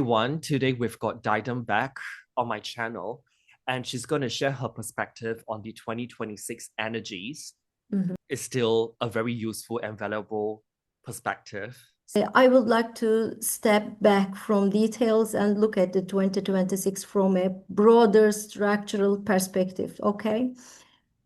Everyone, today we've got Didem back on my channel, and she's going to share her perspective on the 2026 energies. It's still a very useful and valuable perspective. I would like to step back from details and look at the 2026 from a broader structural perspective, okay?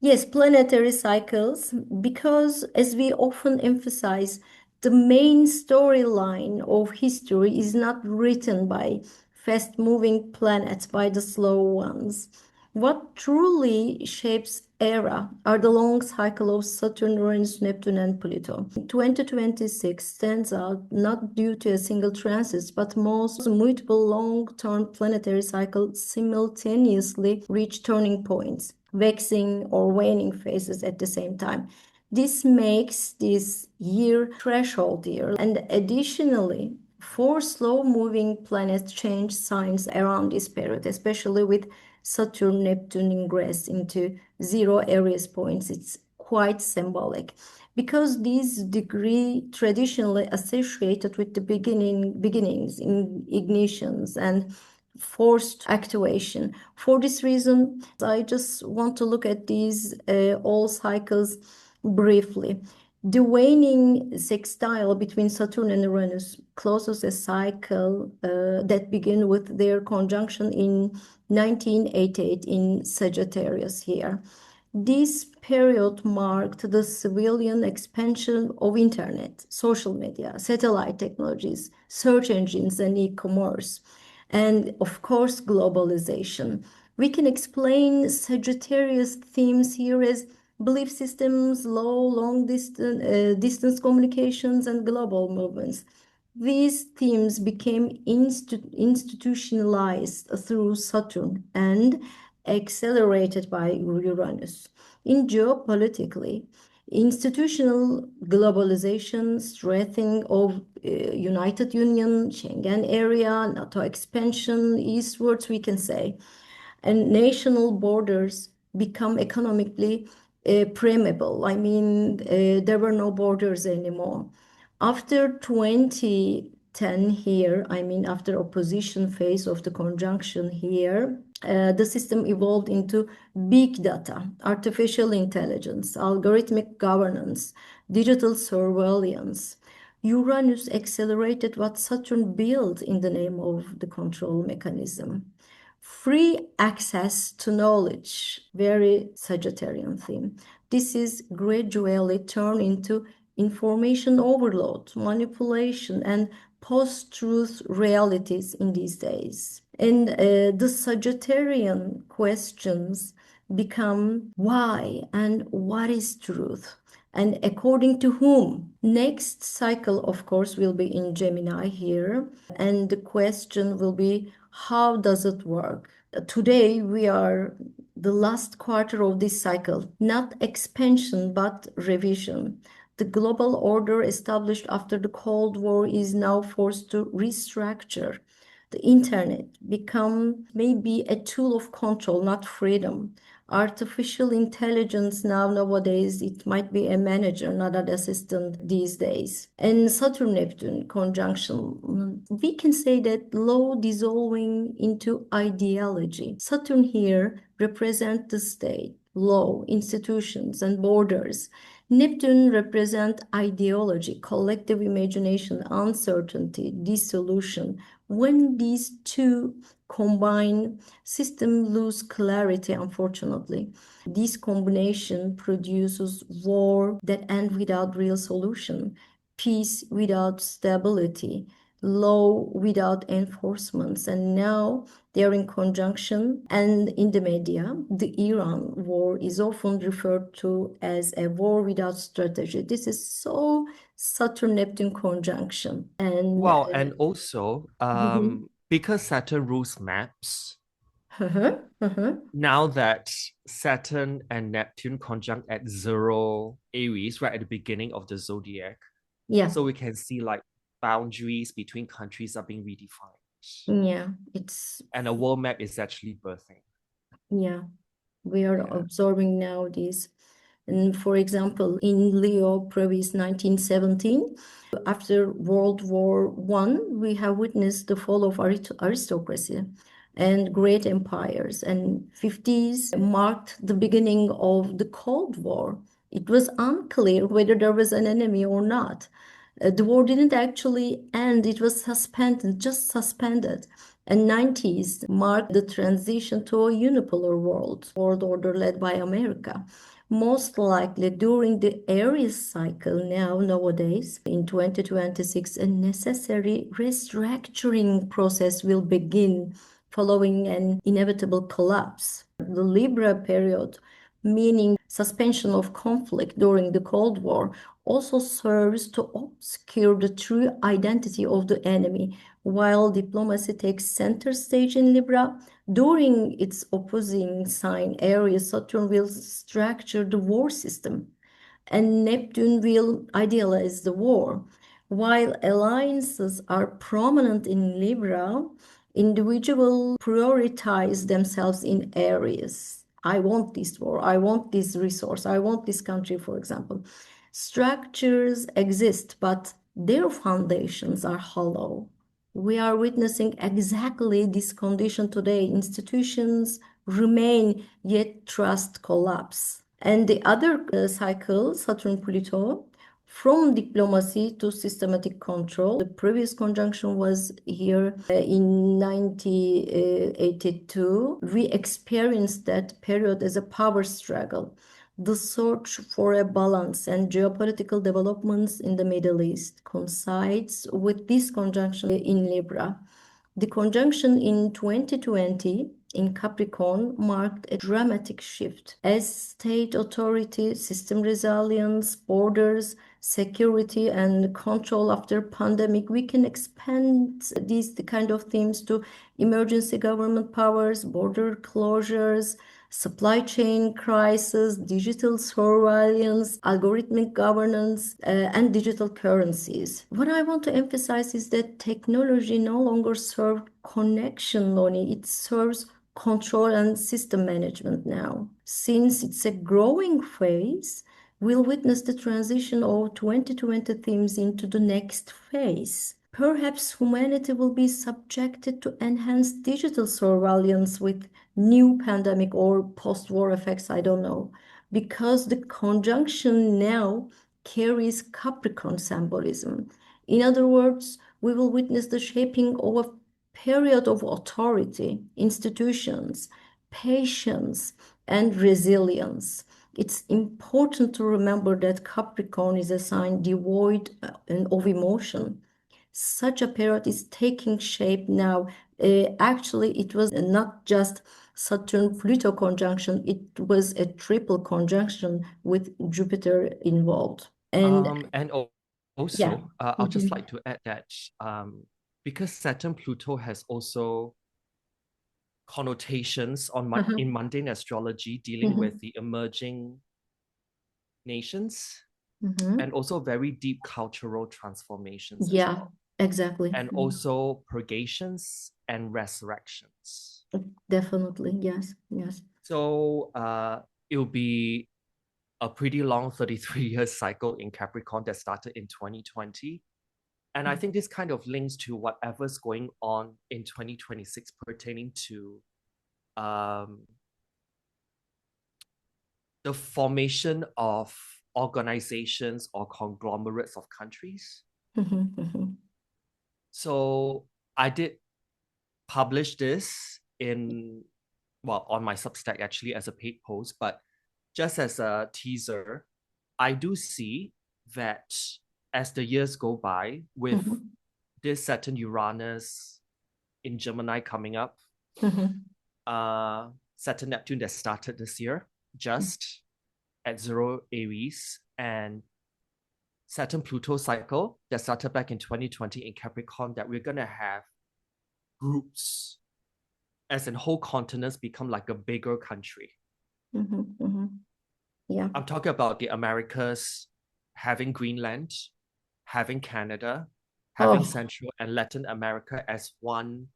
Yes, planetary cycles, because as we often emphasize, the main storyline of history is not written by fast-moving planets, by the slow ones. What truly shapes era are the long cycle of Saturn, Uranus, Neptune, and Pluto. 2026 stands out not due to a single transit, but most multiple long-term planetary cycles simultaneously reach turning points, waxing or waning phases at the same time. This makes this year threshold year, and additionally, four slow-moving planets change signs around this period, especially with Saturn-Neptune ingress into zero Aries points. It's quite symbolic because these degree traditionally associated with the beginnings, in ignitions and forced activation. For this reason, I just want to look at these all cycles briefly. The waning sextile between Saturn and Uranus closes a cycle that began with their conjunction in 1988 in Sagittarius here. This period marked the civilian expansion of internet, social media, satellite technologies, search engines, and e-commerce, and of course, globalization. We can explain Sagittarius themes here as belief systems, long distance communications, and global movements. These themes became institutionalized through Saturn and accelerated by Uranus. In geopolitically, institutional globalization, strengthening of United Union, Schengen area, NATO expansion eastwards, we can say, and national borders become economically permeable. I mean, there were no borders anymore. After 2010 here, I mean, after opposition phase of the conjunction here, the system evolved into big data, artificial intelligence, algorithmic governance, digital surveillance. Uranus accelerated what Saturn built in the name of the control mechanism. Free access to knowledge, very Sagittarian theme. This is gradually turned into information overload, manipulation, and post-truth realities in these days. And the Sagittarian questions become why and what is truth? And according to whom? Next cycle, of course, will be in Gemini here. And the question will be, how does it work? Today, we are the last quarter of this cycle, not expansion, but revision. The global order established after the Cold War is now forced to restructure. The internet become maybe a tool of control, not freedom. Artificial intelligence nowadays, it might be a manager, not an assistant these days. And Saturn-Neptune conjunction, we can say that law dissolving into ideology. Saturn here represents the state, law, institutions, and borders. Neptune represents ideology, collective imagination, uncertainty, dissolution. When these two combine, systems lose clarity, unfortunately. This combination produces war that ends without real solution, peace without stability, law without enforcements. And now they are in conjunction, and in the media, the Iran war is often referred to as a war without strategy. This is so Saturn-Neptune conjunction. And Wow, and also, Mhm. because Saturn rules maps, Uh-huh, uh-huh. now that Saturn and Neptune conjunct at zero Aries, right at the beginning of the zodiac, Yeah, so we can see like boundaries between countries are being redefined, yeah, it's and a world map is actually birthing. yeah, we are Yeah. observing now this. And for example, in Leo previous 1917, after World War One, we have witnessed the fall of aristocracy and great empires. And 50s marked the beginning of the Cold War. It was unclear whether there was an enemy or not. The war didn't actually end, it was suspended, just suspended. And 90s marked the transition to a unipolar world order led by America. Most likely during the Aries cycle nowadays, in 2026, a necessary restructuring process will begin following an inevitable collapse. The Libra period, meaning suspension of conflict during the Cold War, also serves to obscure the true identity of the enemy. While diplomacy takes center stage in Libra, during its opposing sign Aries, Saturn will structure the war system, and Neptune will idealize the war. While alliances are prominent in Libra, individuals prioritize themselves in Aries. I want this war, I want this resource, I want this country, for example. Structures exist, but their foundations are hollow. We are witnessing exactly this condition today. Institutions remain, yet trust collapse. And the other cycle, Saturn-Pluto, from diplomacy to systematic control. The previous conjunction was here in 1982. We experienced that period as a power struggle. The search for a balance and geopolitical developments in the Middle East coincides with this conjunction in Libra. The conjunction in 2020 in Capricorn marked a dramatic shift as state authority, system resilience, borders, security, and control after pandemic. We can expand these kind of themes to emergency government powers, border closures, supply chain crisis, digital surveillance, algorithmic governance, and digital currencies. What I want to emphasize is that technology no longer serves connection only, it serves control and system management now. Since it's a growing phase, we'll witness the transition of 2020 themes into the next phase. Perhaps humanity will be subjected to enhanced digital surveillance with new pandemic or post-war effects, I don't know, because the conjunction now carries Capricorn symbolism. In other words, we will witness the shaping of a period of authority, institutions, patience, and resilience. It's important to remember that Capricorn is a sign devoid of emotion. Such a period is taking shape now. Actually, it was not just Saturn-Pluto conjunction, it was a triple conjunction with Jupiter involved. And And yeah. also, I'll just like to add that because Saturn-Pluto has also connotations in mundane astrology dealing with the emerging nations and also very deep cultural transformations as Yeah, well. exactly. And also purgations and resurrections. Definitely, yes, yes. So it'll be a pretty long 33-year cycle in Capricorn that started in 2020. And I think this kind of links to whatever's going on in 2026 pertaining to the formation of organizations or conglomerates of countries. So I did publish this on my Substack actually as a paid post, but just as a teaser, I do see that as the years go by with this Saturn-Uranus in Gemini coming up, Saturn-Neptune that started this year just at 0 Aries, and Saturn-Pluto cycle that started back in 2020 in Capricorn, that we're going to have groups, as in whole continents, become like a bigger country. Yeah. I'm talking about the Americas having Greenland, having Canada, having Central and Latin America as one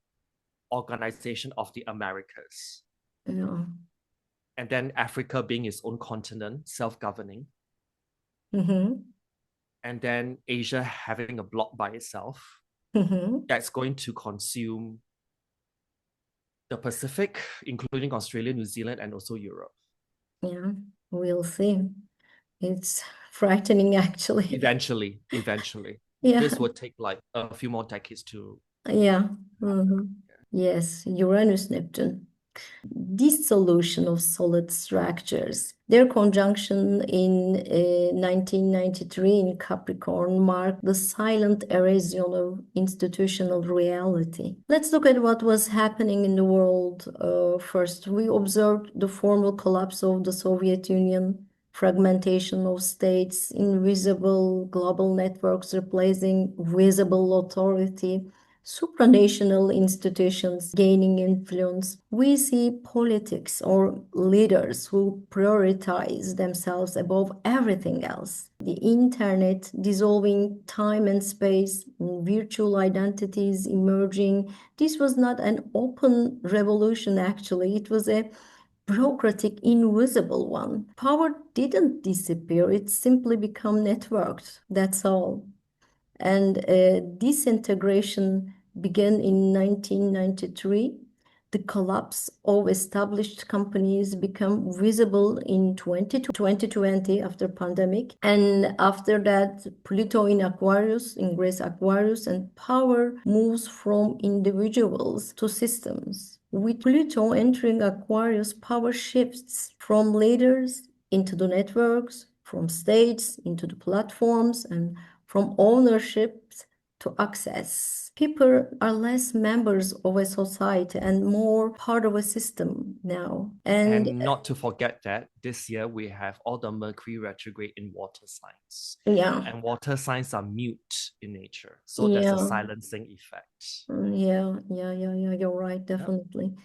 organization of the Americas. Yeah. and then Africa being its own continent, self-governing, and then Asia having a block by itself that's going to consume the Pacific, including Australia, New Zealand, and also Europe. Yeah, we'll see. It's frightening, actually. Eventually. Yeah. This would take like a few more decades to Yeah. Yes, Uranus-Neptune. Dissolution of solid structures. Their conjunction in 1993 in Capricorn marked the silent erosion of institutional reality. Let's look at what was happening in the world first. We observed the formal collapse of the Soviet Union, fragmentation of states, invisible global networks replacing visible authority, supranational institutions gaining influence. We see politics or leaders who prioritize themselves above everything else. The internet dissolving time and space, virtual identities emerging. This was not an open revolution, actually. It was a bureaucratic, invisible one. Power didn't disappear, it simply became networked. That's all. And disintegration began in 1993. The collapse of established companies became visible in 2020 after pandemic. And after that, Pluto in Aquarius, Ingress Aquarius, and power moves from individuals to systems. With Pluto entering Aquarius, power shifts from leaders into the networks, from states into the platforms, and from ownership to access. People are less members of a society and more part of a system now. And not to forget that this year we have all the Mercury retrograde in water signs. Yeah. And water signs are mute in nature. So there's a silencing effect. Yeah, you're right, definitely.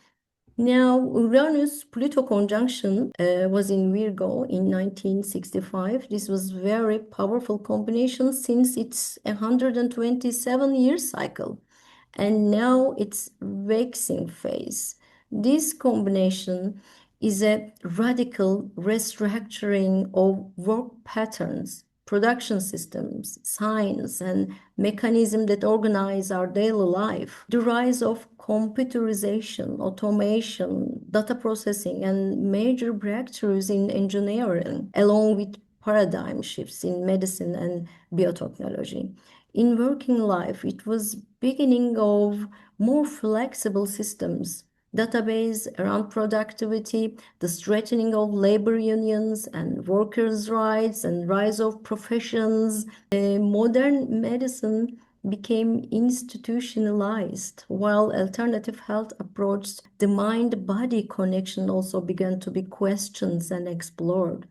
Now, Uranus-Pluto conjunction was in Virgo in 1965. This was very powerful combination since it's a 127-year cycle. And now it's waxing phase. This combination is a radical restructuring of work patterns, production systems, science, and mechanisms that organize our daily life. The rise of computerization, automation, data processing, and major breakthroughs in engineering, along with paradigm shifts in medicine and biotechnology. In working life, it was beginning of more flexible systems, database around productivity, the strengthening of labor unions and workers' rights, and rise of professions. Modern medicine became institutionalized, while alternative health approaches, the mind-body connection also began to be questioned and explored.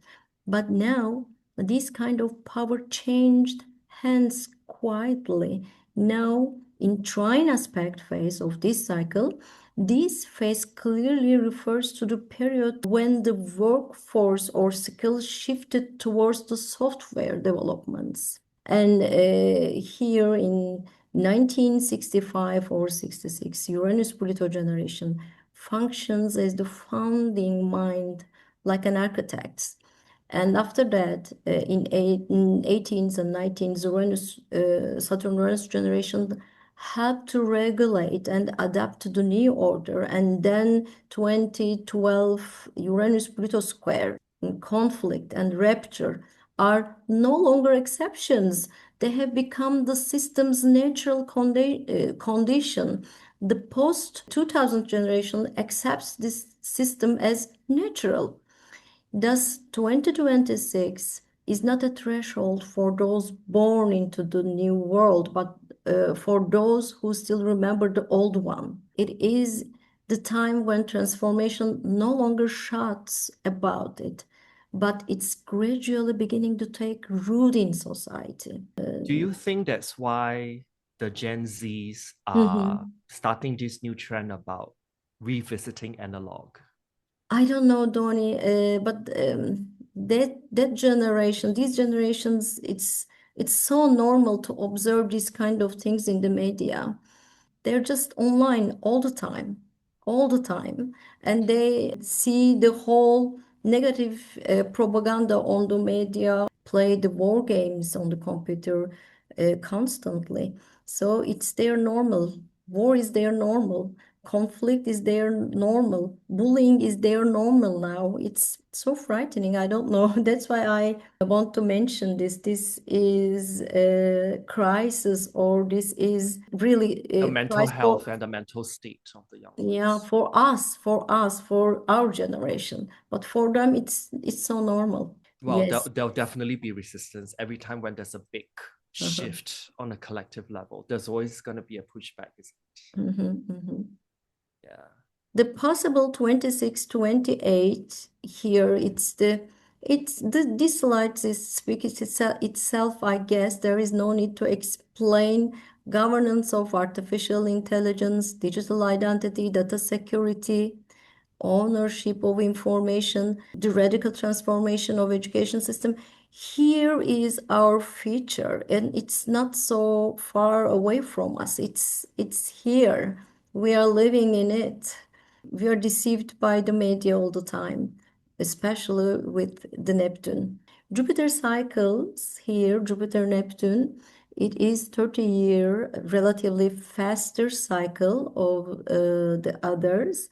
But now, this kind of power changed hands quietly. Now, in trine aspect phase of this cycle, this phase clearly refers to the period when the workforce or skills shifted towards the software developments. And here in 1965 or 66, Uranus-Pluto generation functions as the founding mind, like an architect. And after that, in 18th and 19th, Uranus, Saturn-Uranus generation had to regulate and adapt to the new order. And then 2012, Uranus-Pluto square, conflict and rupture are no longer exceptions. They have become the system's natural condition. The post-2000 generation accepts this system as natural. Thus, 2026 is not a threshold for those born into the new world, but for those who still remember the old one. It is the time when transformation no longer shouts about it, but it's gradually beginning to take root in society. Do you think that's why the Gen Zs are starting this new trend about revisiting analog? I don't know, Donnie, but that generation, these generations, it's so normal to observe these kind of things in the media. They're just online all the time. all the time, and they see the whole negative propaganda on the media, play the war games on the computer constantly. So it's their normal. War is their normal. Conflict is their normal. Bullying is their normal now. It's so frightening. I don't know. That's why I want to mention this. This is a crisis, or this is really The a mental crisis for, health and the mental state of the young yeah, ones. for our generation. But for them, it's so normal. Well, Yes. there'll definitely be resistance every time when there's a big Uh-huh. shift on a collective level. There's always going to be a pushback, isn't it? Yeah. The possible 26, 28 here, this slide is speaks itself, I guess. There is no need to explain governance of artificial intelligence, digital identity, data security, ownership of information, the radical transformation of education system. Here is our future, and it's not so far away from us. It's here. We are living in it. We are deceived by the media all the time, especially with the Neptune. Jupiter cycles here, Jupiter-Neptune, it is 30-year, relatively faster cycle of the others,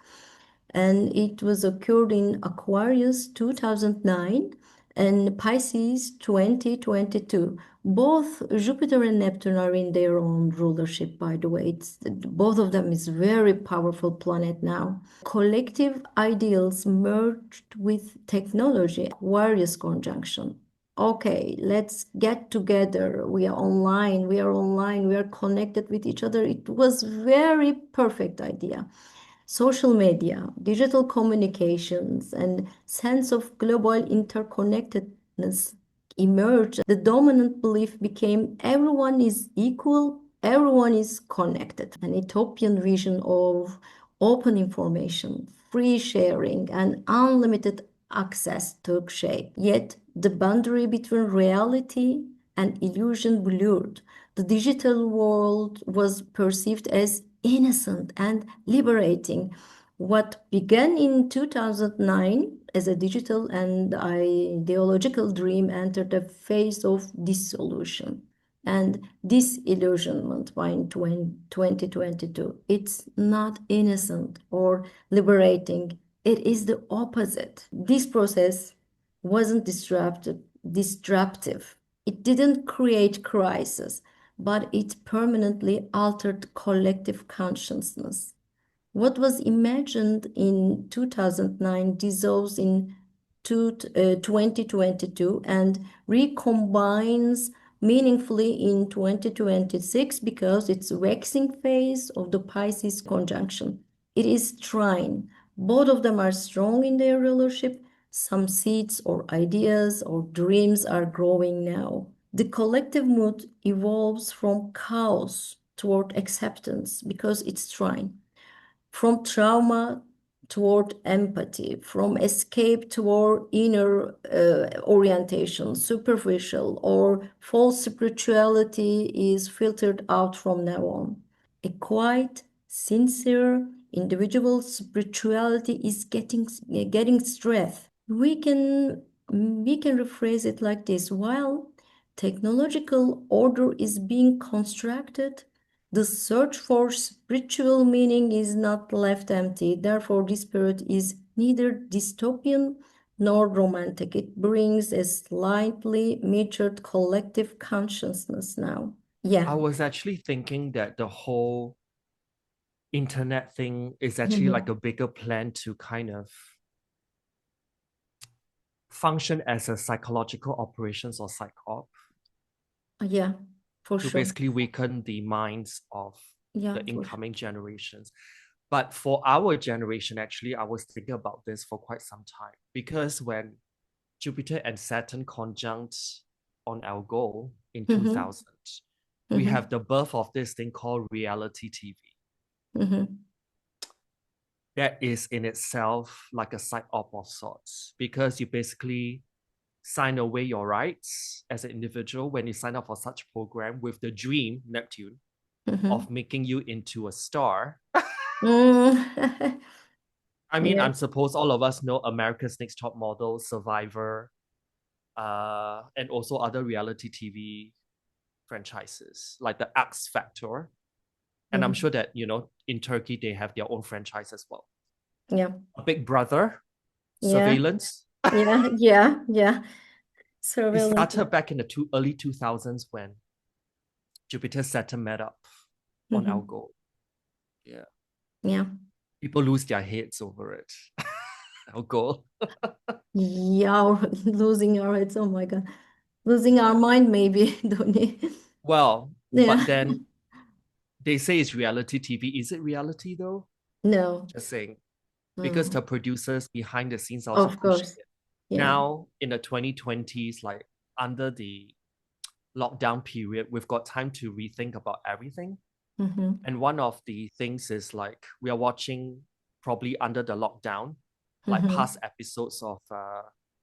and it was occurred in Aquarius 2009 and Pisces 2022. Both Jupiter and Neptune are in their own rulership, by the way. Both of them is very powerful planet now. Collective ideals merged with technology, Aquarius conjunction. Okay, let's get together. We are online, we are connected with each other. It was very perfect idea. Social media, digital communications, and sense of global interconnectedness emerged. The dominant belief became everyone is equal, everyone is connected. An utopian vision of open information, free sharing, and unlimited access took shape. Yet the boundary between reality and illusion blurred. The digital world was perceived as innocent and liberating. What began in 2009 as a digital and ideological dream entered a phase of dissolution and disillusionment by 2022. It's not innocent or liberating. It is the opposite. This process wasn't disruptive. It didn't create crisis, but it permanently altered collective consciousness. What was imagined in 2009 dissolves in 2022 and recombines meaningfully in 2026 because it's waxing phase of the Pisces conjunction. It is trine. Both of them are strong in their rulership. Some seeds or ideas or dreams are growing now. The collective mood evolves from chaos toward acceptance because it's trine, from trauma toward empathy, from escape toward inner orientation. Superficial or false spirituality is filtered out from now on. A quiet, sincere, individual spirituality is getting strength. We can rephrase it like this: while technological order is being constructed, the search for spiritual meaning is not left empty. Therefore, this period is neither dystopian nor romantic. It brings a slightly matured collective consciousness now. Yeah. I was actually thinking that the whole internet thing is actually like Mhm. a bigger plan to kind of function as a psychological operations or psyop Yeah, for to sure. basically weaken the minds of Yeah, the for sure. incoming generations. But for our generation, actually, I was thinking about this for quite some time because when Jupiter and Saturn conjunct on our goal in Mhm. 2000, we Mhm. have the birth of this thing called reality TV. Mhm. That is in itself like a psyop of sorts because you basically sign away your rights as an individual when you sign up for such program with the dream Neptune of Mhm. making you into a star Mm. I mean, Yeah. I'm supposed all of us know America's Next Top Model, Survivor, and also other reality TV franchises like the X Factor. And I'm Mhm. sure that, in Turkey, they have their own franchise as well. Yeah. A Big Brother, Yeah. Surveillance. Yeah. Yeah. Yeah. It Surveillance. started back in the early 2000s when Jupiter-Saturn met up on our Mhm. goal. Yeah. Yeah. People lose their heads over it. Our goal. Yeah. Losing our heads. Oh my God. Losing our Yeah. mind, maybe, don't you? Well, Yeah. but then they say it's reality TV. Is it reality though? No. Just saying. Because Mm. the producers behind the scenes are also Of pushing course. it. Yeah. Now, in the 2020s, like under the lockdown period, we've got time to rethink about everything. Mm-hmm. And one of the things is like we are watching probably under the lockdown, like Mm-hmm. past episodes of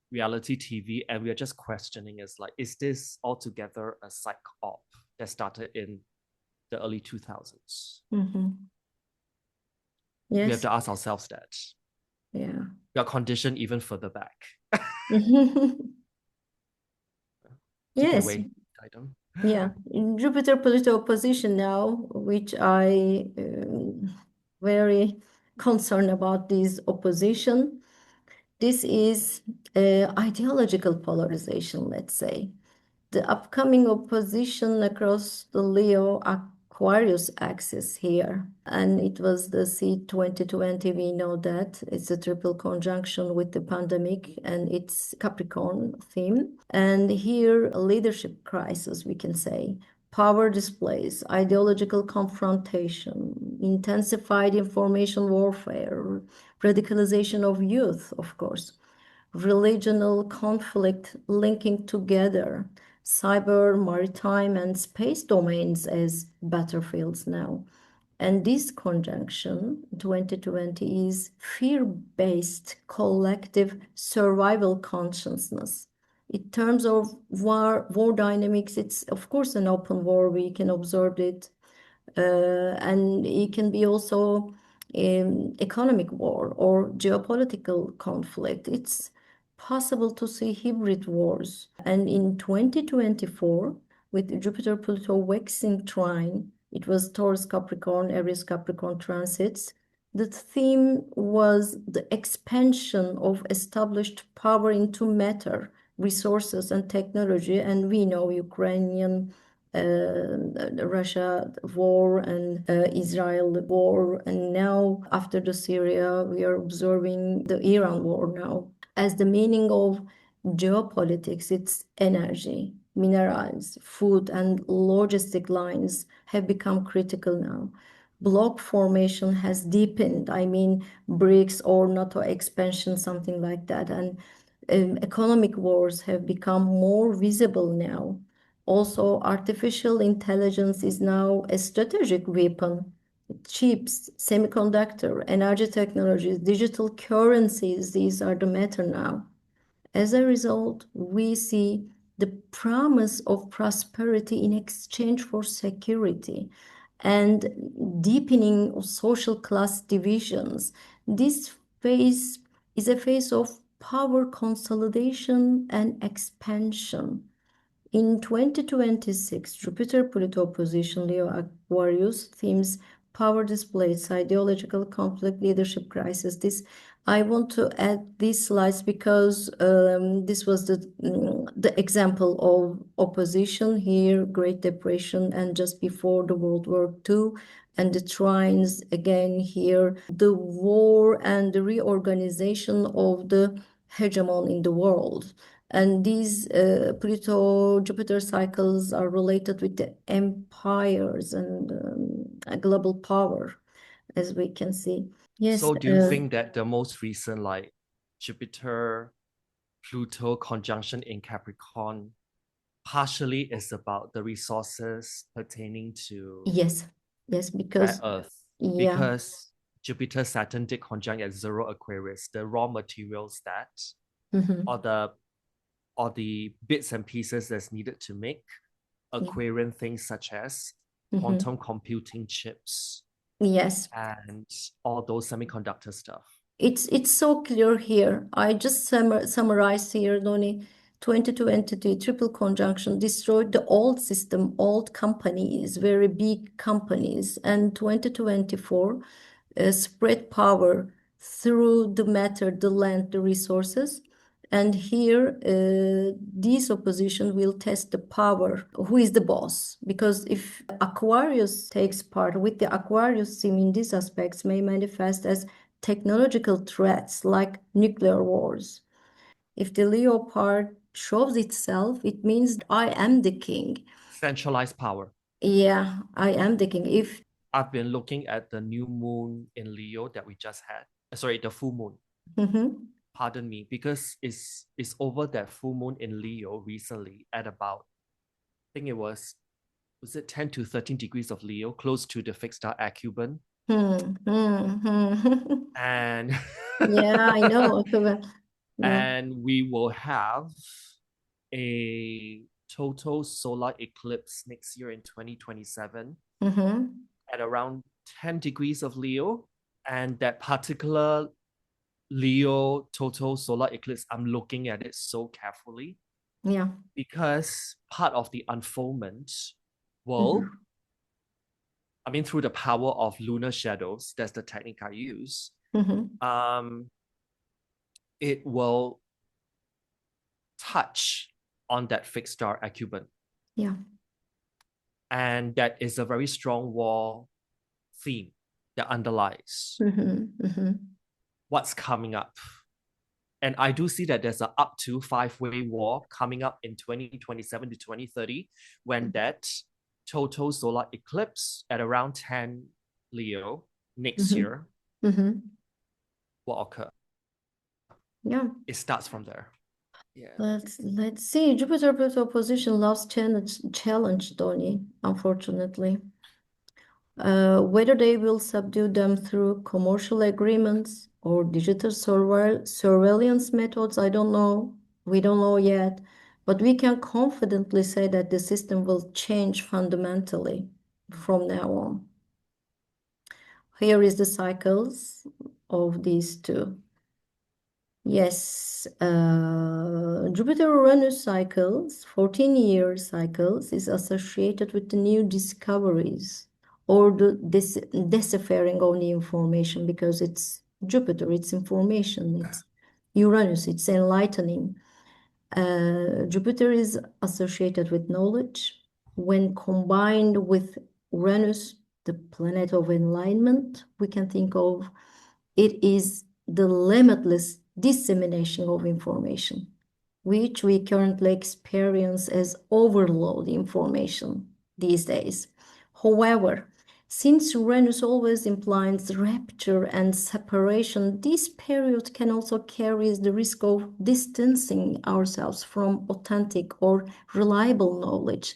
reality TV, and we are just questioning is this altogether a psych op that started in the early 2000s? Mm-hmm. We have Yes. to ask ourselves that. Yeah. We are conditioned even further back. Take it Yes. away, Didem. Yeah. In Jupiter-Pluto opposition now, which I very concerned about this opposition. This is ideological polarization, let's say. The upcoming opposition across the Leo Aquarius axis here. And it was the C2020. We know that it's a triple conjunction with the pandemic and its Capricorn theme. And here, a leadership crisis, we can say. Power displays, ideological confrontation, intensified information warfare, radicalization of youth, of course, religional conflict linking together cyber, maritime, and space domains as battlefields now. And this conjunction, 2020, is fear-based collective survival consciousness. In terms of war dynamics, it's of course an open war. We can observe it, and it can be also economic war or geopolitical conflict. It's possible to see hybrid wars. And in 2024, with Jupiter-Pluto waxing trine, it was Taurus Capricorn, Aries Capricorn transits. The theme was the expansion of established power into matter, resources, and technology. And we know Ukrainian Russia war and Israel war, and now after the Syria, we are observing the Iran war now. As the meaning of geopolitics, it's energy, minerals, food, and logistic lines have become critical now. Bloc formation has deepened. I mean, BRICS or NATO expansion, something like that, and economic wars have become more visible now. Also, artificial intelligence is now a strategic weapon. Chips, semiconductor, energy technologies, digital currencies, these are the matter now. As a result, we see the promise of prosperity in exchange for security and deepening of social class divisions. This phase is a phase of power consolidation and expansion. In 2026, Jupiter-Pluto opposition Leo Aquarius themes power displays, ideological conflict, leadership crisis. This I want to add these slides because this was the example of opposition here, Great Depression, and just before the World War II, and the trines again here, the war and the reorganization of the hegemon in the world. And these Pluto Jupiter cycles are related with the empires and a global power, as we can see. Yes, So do you think that the most recent like Jupiter Pluto conjunction in Capricorn partially is about the resources pertaining to yes, yes, rare because earth? yeah, Because Jupiter Saturn did conjunct at zero Aquarius, the raw materials that mhm, or the bits and pieces that's needed to make yeah, Aquarian things such as mhm, quantum computing chips Yes. and all those semiconductor stuff. It's so clear here. I just summarized here, Donny. 2023 triple conjunction destroyed the old system, old companies, very big companies, and 2024 spread power through the matter, the land, the resources. And here, this opposition will test the power. Who is the boss? Because if Aquarius takes part with the Aquarius sim in these aspects may manifest as technological threats like nuclear wars. If the Leo part shows itself, it means I am the king. Centralized power. Yeah, I am the king. If I've been looking at the new moon in Leo that we just had. Sorry, the full moon. Pardon me, because it's over that full moon in Leo recently at about, I think it was it 10 to 13 degrees of Leo, close to the fixed star Acuban. And yeah, I know. Yeah. and we will have a total solar eclipse next year in 2027 at around 10 degrees of Leo. And that particular Leo total solar eclipse, I'm looking at it so carefully. Yeah. Because part of the unfoldment will, I mean, through the power of lunar shadows, that's the technique I use, it will touch on that fixed star Acuban. Yeah. And that is a very strong war theme that underlies what's coming up. And I do see that there's an up to 5-way war coming up in 2027 to 2030 when that total solar eclipse at around 10 Leo next year will occur. Yeah. It starts from there. Yeah. Let's see. Jupiter-Pluto opposition loves challenge, Donny, unfortunately. Whether they will subdue them through commercial agreements or digital surveillance methods, I don't know. We don't know yet. But we can confidently say that the system will change fundamentally from now on. Here is the cycles of these two. Yes, Jupiter-Uranus cycles, 14-year cycles, is associated with the new discoveries or the deciphering of the information because it's Jupiter, it's information, it's Uranus, it's enlightening. Jupiter is associated with knowledge. When combined with Uranus, the planet of enlightenment, we can think of it is the limitless dissemination of information, which we currently experience as overload information these days. However, since Uranus always implies rapture and separation, this period can also carry the risk of distancing ourselves from authentic or reliable knowledge.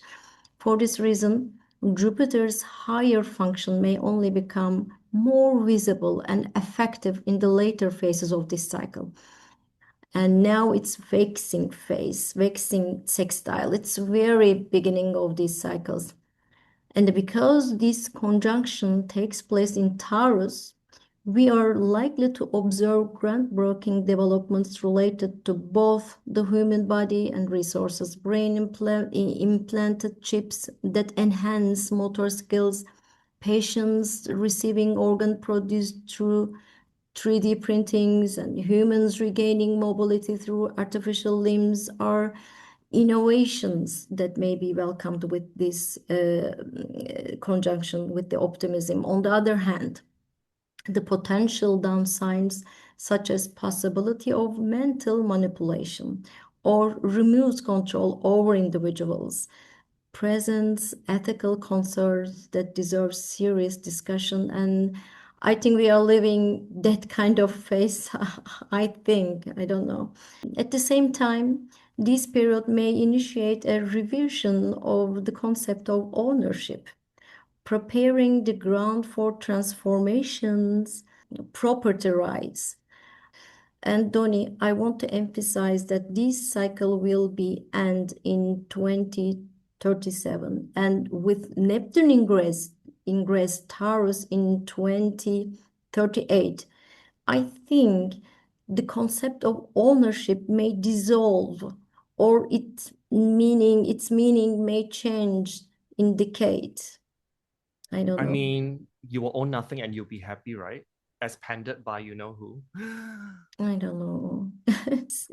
For this reason, Jupiter's higher function may only become more visible and effective in the later phases of this cycle. And now it's waxing phase, waxing sextile. It's very beginning of these cycles. And because this conjunction takes place in Taurus, we are likely to observe groundbreaking developments related to both the human body and resources, brain implanted chips that enhance motor skills, patients receiving organ produced through 3D printings, and humans regaining mobility through artificial limbs are innovations that may be welcomed with this conjunction with the optimism. On the other hand, the potential downsides, such as possibility of mental manipulation or removes control over individuals, presents ethical concerns that deserve serious discussion. And I think we are living that kind of phase. I think, I don't know. At the same time, this period may initiate a revision of the concept of ownership, preparing the ground for transformations, property rights. And Donny, I want to emphasize that this cycle will be end in 2037. And with Neptune ingress, ingress Taurus in 2038. I think the concept of ownership may dissolve, or its meaning may change in decades. I don't I know. mean, you will own nothing and you'll be happy, right? As pended by you know who. I don't know.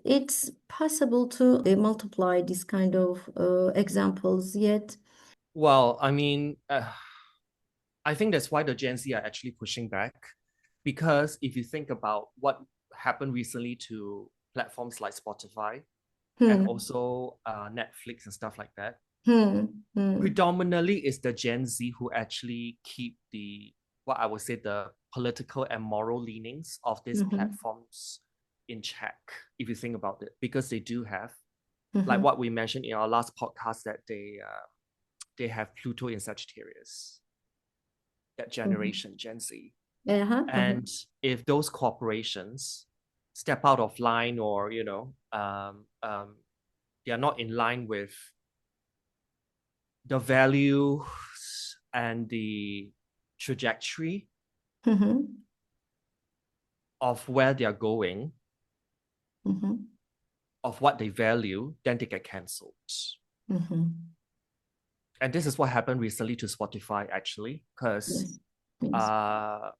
It's possible to multiply this kind of examples, yet. Well, I mean, I think that's why the Gen Z are actually pushing back. Because if you think about what happened recently to platforms like Spotify and Hmm, also Netflix and stuff like that, hmm. predominantly is the Gen Z who actually keep the, what I would say, the political and moral leanings of these Mhm, platforms in check, if you think about it, because they do have, like mhm, what we mentioned in our last podcast, that they have Pluto in Sagittarius, that mhm. generation, Gen Z. Uh-huh, uh-huh. And if those corporations step out of line, or they are not in line with the values and the trajectory Mhm, of where they are going, mhm, of what they value, then they get cancelled. mhm. And this is what happened recently to Spotify, actually, because Yes, yes. uh,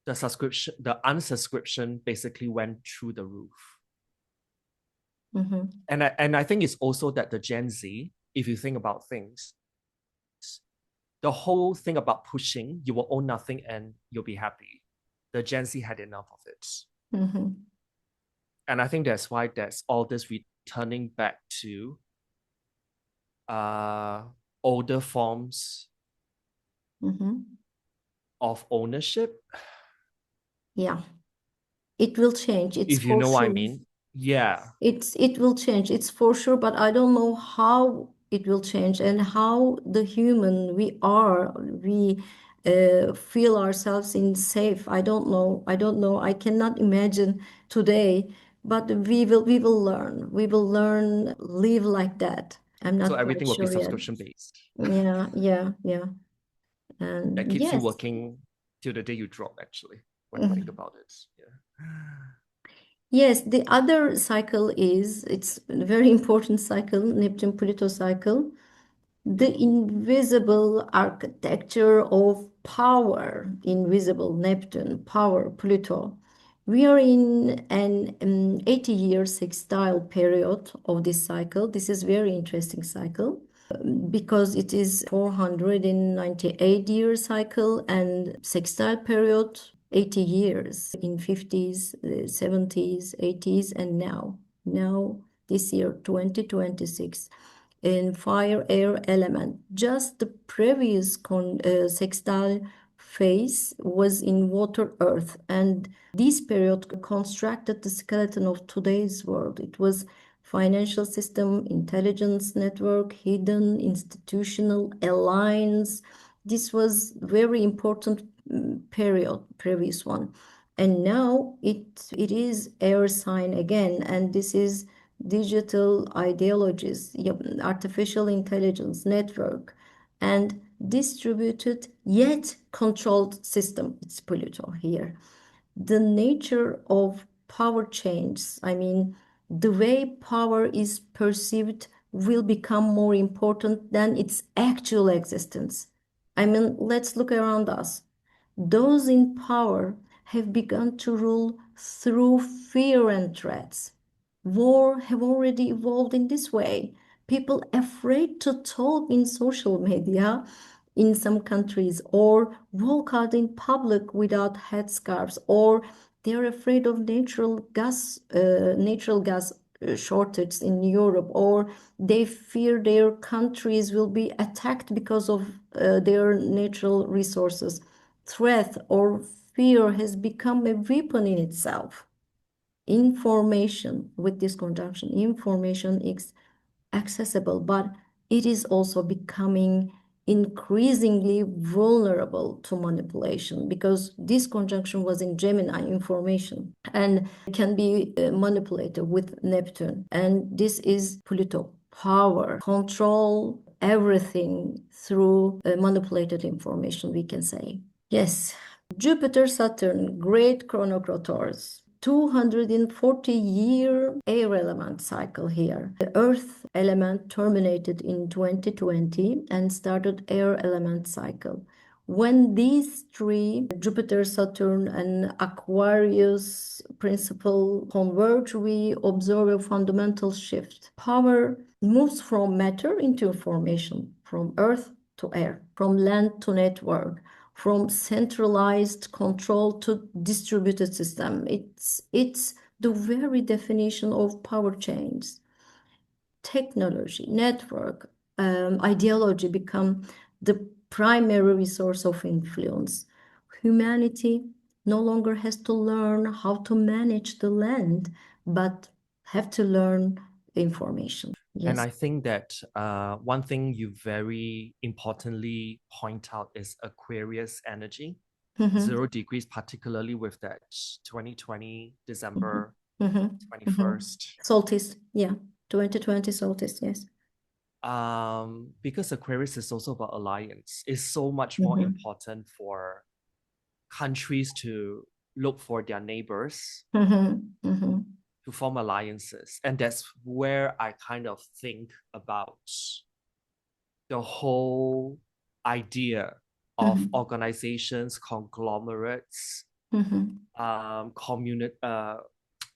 the unsubscription basically went through the roof. Mhm, And I think it's also that the Gen Z, if you think about things, the whole thing about pushing, you will own nothing and you'll be happy. The Gen Z had enough of it. mhm, And I think that's why there's all this returning back to uh, older forms mhm. of ownership, Yeah, it will change. It's if you for know what I sure. mean. Yeah. It will change. It's for sure, but I don't know how it will change and how the human we feel ourselves in safe. I don't know. I don't know. I cannot imagine today, but we will learn. We will learn live like that. I'm So not quite everything will be sure yet. subscription based. Yeah, yeah, yeah. That And keeps you yes. working till the day you drop, actually, when you think Mhm. about it. Yeah. Yes, the other cycle is it's a very important cycle, Neptune-Pluto cycle. The Mm-hmm. invisible architecture of power, invisible Neptune, power, Pluto. We are in an 80-year sextile period of this cycle. This is very interesting cycle because it is 498-year cycle and sextile period 80 years in 50s, 70s, 80s, and now this year 2026 in fire air element. Just the previous sextile phase was in water earth, and this period constructed the skeleton of today's world. It was financial system, intelligence network, hidden institutional alliance. This was very important period, previous one. And now it is air sign again, and this is digital ideologies, artificial intelligence network, and distributed yet controlled system. It's Pluto here. The nature of power changes. I mean, the way power is perceived will become more important than its actual existence. I mean, let's look around us. Those in power have begun to rule through fear and threats. War have already evolved in this way. People afraid to talk in social media in some countries or walk out in public without headscarves, or they're afraid of natural gas shortage in Europe, or they fear their countries will be attacked because of their natural resources. Threat or fear has become a weapon in itself. Information, with this conjunction, information is accessible, but it is also becoming increasingly vulnerable to manipulation because this conjunction was in Gemini, information, and can be manipulated with Neptune. And this is Pluto, power, control, everything through manipulated information, we can say. Yes, Jupiter-Saturn, great chronocrators. 240-year air element cycle here. The earth element terminated in 2020 and started air element cycle. When these three, Jupiter, Saturn, and Aquarius principle converge, we observe a fundamental shift. Power moves from matter into information, from earth to air, from land to network, from centralized control to distributed system. It's the very definition of power chains. Technology, network, ideology become the primary resource of influence. Humanity no longer has to learn how to manage the land, but have to learn information. Yes. And I think that one thing you very importantly point out is Aquarius energy. 0 degrees, particularly with that 2020 December 21st. Solstice, yeah. 2020 solstice, yes. Because Aquarius is also about alliance. It's so much more important for countries to look for their neighbors to form alliances. And that's where I kind of think about the whole idea of organizations, conglomerates,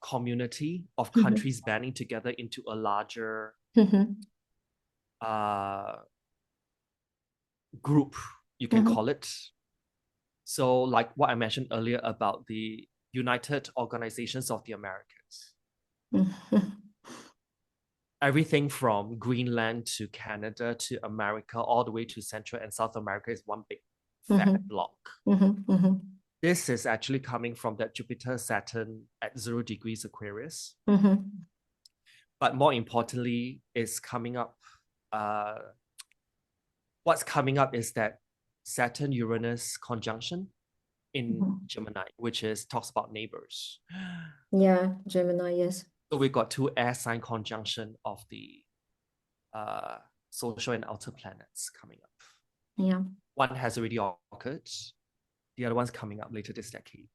community of countries banding together into a larger group, you can call it. So like what I mentioned earlier about the United Organizations of the Americas. Everything from Greenland to Canada to America, all the way to Central and South America is one big fat block. This is actually coming from that Jupiter-Saturn at 0 degrees Aquarius. But more importantly, it's coming up. What's coming up is that Saturn-Uranus conjunction in Gemini, which talks about neighbors. Yeah, Gemini, yes. So we got 2 air sign conjunction of the social and outer planets coming up. Yeah. One has already occurred. The other one's coming up later this decade.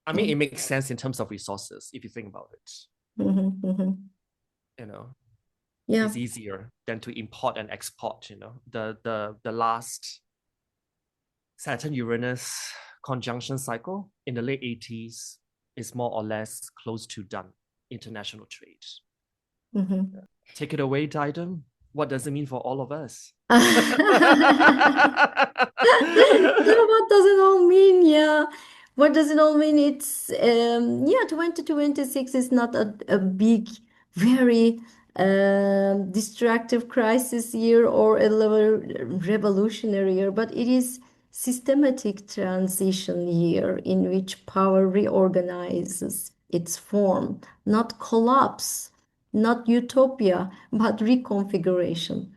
I mean, it makes sense in terms of resources, if you think about it. You know, it's easier than to import and export, you know. The last Saturn-Uranus conjunction cycle in the late 80s is more or less close to done, international trade. Take it away, Didem. What does it mean for all of us? What does it all mean? Yeah. What does it all mean? It's, 2026 is not a big, very destructive crisis year or a revolutionary year, but it is systematic transition year in which power reorganizes its form, not collapse, not utopia, but reconfiguration.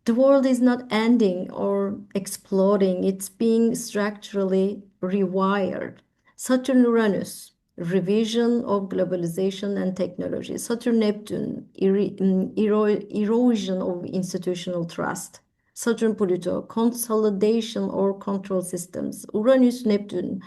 The world is not ending or exploding, it's being structurally rewired. Saturn-Uranus, revision of globalization and technology. Saturn-Neptune, erosion of institutional trust. Saturn-Pluto, consolidation or control systems. Uranus-Neptune,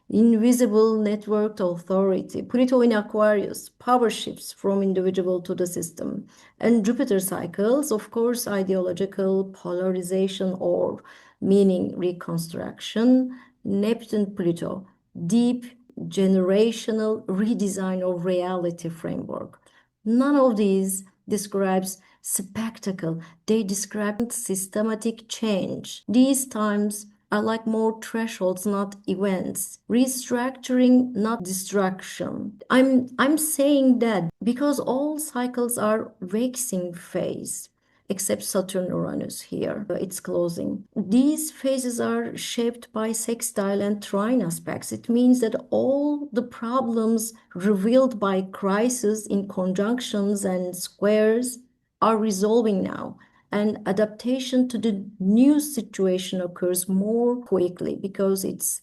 invisible networked authority. Pluto in Aquarius, power shifts from individual to the system. And Jupiter cycles, of course, ideological polarization or meaning reconstruction. Neptune-Pluto, deep generational redesign of reality framework. None of these describes spectacle. They describe systematic change. These times are like more thresholds, not events. Restructuring, not destruction. I'm saying that because all cycles are waxing phase, except Saturn-Uranus here, it's closing. These phases are shaped by sextile and trine aspects. It means that all the problems revealed by crisis in conjunctions and squares are resolving now. And adaptation to the new situation occurs more quickly because it's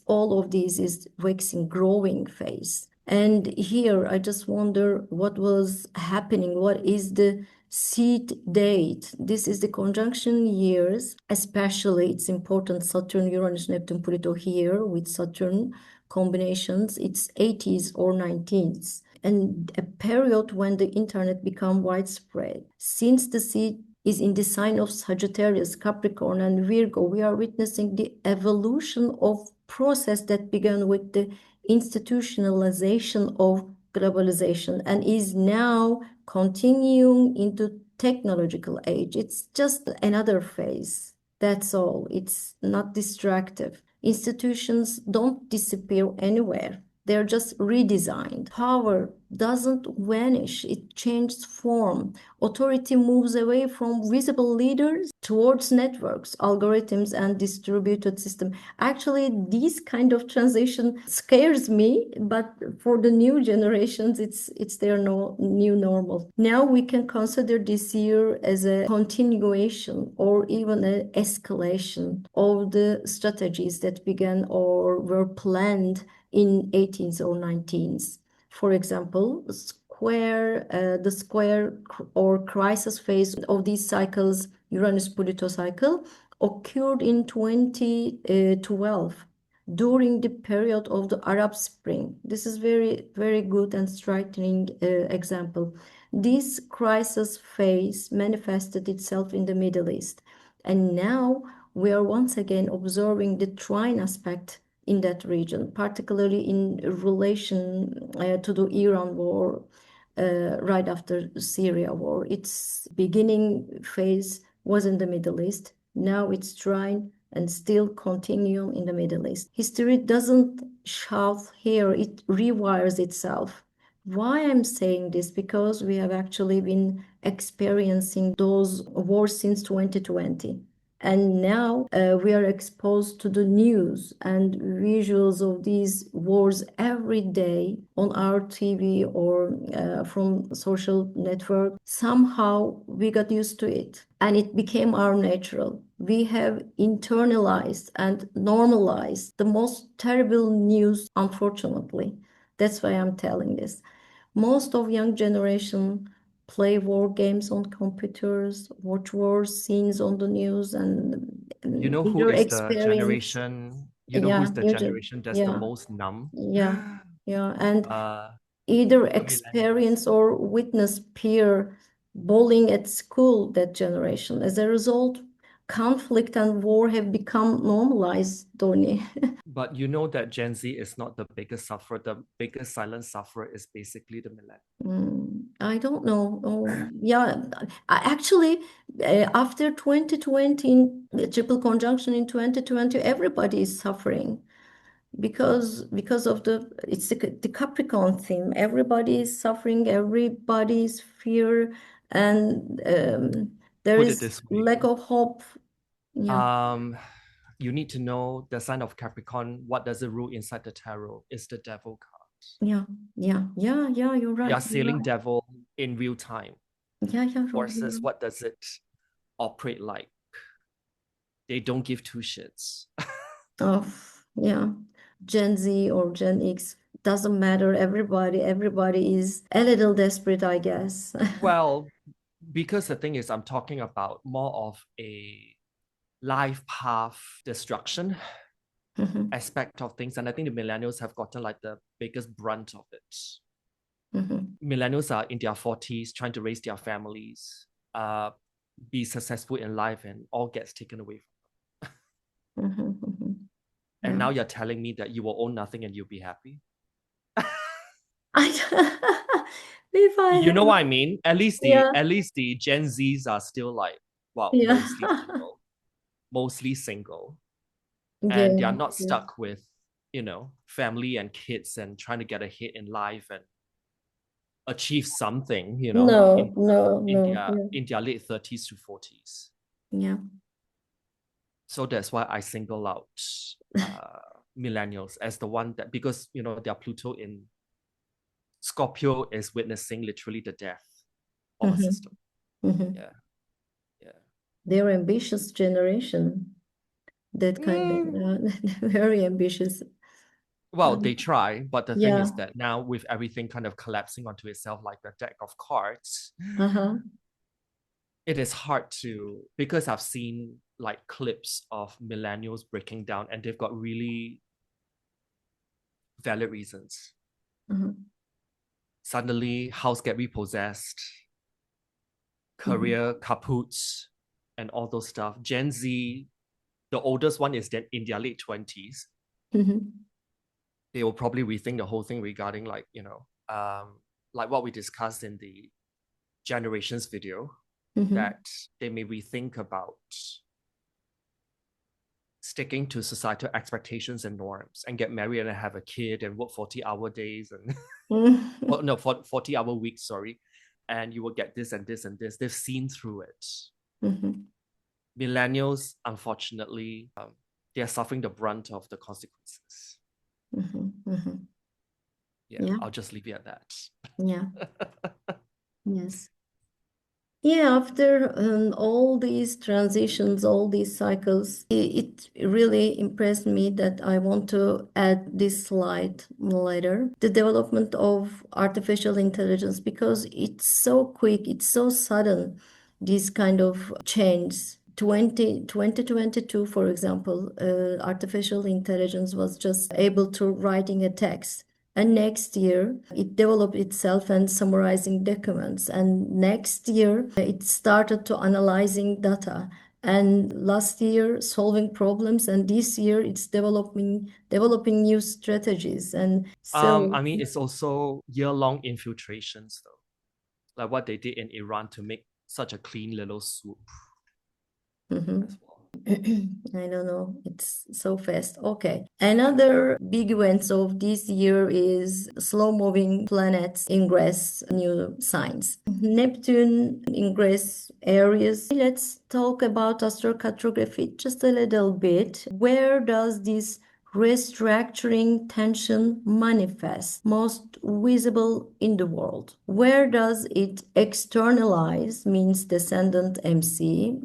all of these is waxing, growing phase. And here I just wonder what was happening. What is the seed date. This is the conjunction years, especially it's important Saturn, Uranus, Neptune, Pluto here with Saturn combinations. It's 80s or 19s. And a period when the internet become widespread. Since the seed is in the sign of Sagittarius, Capricorn, and Virgo, we are witnessing the evolution of process that began with the institutionalization of globalization and is now continuing into technological age. It's just another phase. That's all. It's not distractive. Institutions don't disappear anywhere. They're just redesigned. Power doesn't vanish, it changes form. Authority moves away from visible leaders towards networks, algorithms, and distributed system. Actually, this kind of transition scares me, but for the new generations, it's their new normal. Now we can consider this year as a continuation or even an escalation of the strategies that began or were planned in 18th or 19th. For example, the square or crisis phase of these cycles, Uranus-Pluto cycle, occurred in 2012 during the period of the Arab Spring. This is very, very good and striking example. This crisis phase manifested itself in the Middle East. And now we are once again observing the trine aspect in that region, particularly in relation to the Iran war right after Syria war. Its beginning phase was in the Middle East. Now it's trine and still continue in the Middle East. History doesn't shelve here, it rewires itself. Why I'm saying this? Because we have actually been experiencing those wars since 2020. And now we are exposed to the news and visuals of these wars every day on our TV or from social network. Somehow we got used to it and it became our natural. We have internalized and normalized the most terrible news, unfortunately. That's why I'm telling this. Most of young generation play war games on computers, watch war scenes on the news, and You know who either is the experience, generation? You know yeah, who's the generation that's the yeah, most numb? yeah, yeah, and Uh, either the millennials. experience or witness peer bullying at school, that generation. As a result, conflict and war have become normalized, Doni. But you know that Gen Z is not the biggest sufferer. The biggest silent sufferer is basically the millennials. I don't know. Oh, yeah, actually, after 2020, the triple conjunction in 2020, everybody is suffering because of the Capricorn theme. Everybody is suffering, everybody is fear, and there Put it is this way. lack of hope. Yeah, You need to know the sign of Capricorn. What does it rule inside the tarot? It's the devil card. yeah, yeah. You're We right. are You're sailing right. devil in real time. Yeah, Forces, what does it operate like? They don't give two shits. of yeah, Gen Z or Gen X doesn't matter. Everybody is a little desperate, I guess. Well, because the thing is, I'm talking about more of a life path destruction Mhm, aspect of things. And I think the millennials have gotten like the biggest brunt of it. mhm, Millennials are in their 40s trying to raise their families, be successful in life, and all gets taken away from mhm. and Yeah. now you're telling me that you will own nothing and you'll be happy. If I You have, know what I mean? yeah, At least the Gen Zs are still like, well, yeah, mostly single, yeah, and they are not yeah. stuck with, family and kids and trying to get ahead in life and achieve something, No, no, no, yeah, in their late 30s to 40s. yeah. So that's why I single out millennials as the one that, because their Pluto in Scorpio is witnessing literally the death of a Mhm, system. mhm. Yeah, yeah. They're ambitious generation. That kind of Mm, very ambitious. well, they Um, try, but the thing yeah, is that now with everything kind of collapsing onto itself like a deck of cards, uh-huh. it is hard to, because I've seen like clips of millennials breaking down and they've got really valid reasons. Suddenly, house get repossessed, career kaputs, and all those stuff. Gen Z, the oldest one is in their late 20s. They will probably rethink the whole thing regarding like, like what we discussed in the generations video, that they may rethink about sticking to societal expectations and norms and get married and have a kid and work 40-hour days and 40-hour weeks, sorry. And you will get this and this and this. They've seen through it. Millennials, unfortunately, they are suffering the brunt of the consequences. Yeah, I'll just leave it at that. Yeah. Yes. Yeah, after all these transitions, all these cycles, it really impressed me that I want to add this slide later. The development of artificial intelligence, because it's so quick, it's so sudden, these kind of change. 2022, for example, artificial intelligence was just able to writing a text. And next year, it developed itself and summarizing documents. And next year, it started to analyzing data. And last year, solving problems. And this year, it's developing new strategies. And so, I mean, it's also year-long infiltrations, though, like what they did in Iran to make such a clean little swoop. As well. I don't know. It's so fast. Okay. Another big events of this year is slow-moving planets ingress new signs. Neptune ingress Aries. Let's talk about astrocartography just a little bit. Where does this restructuring tension manifest most visible in the world? Where does it externalize, means descendant MC,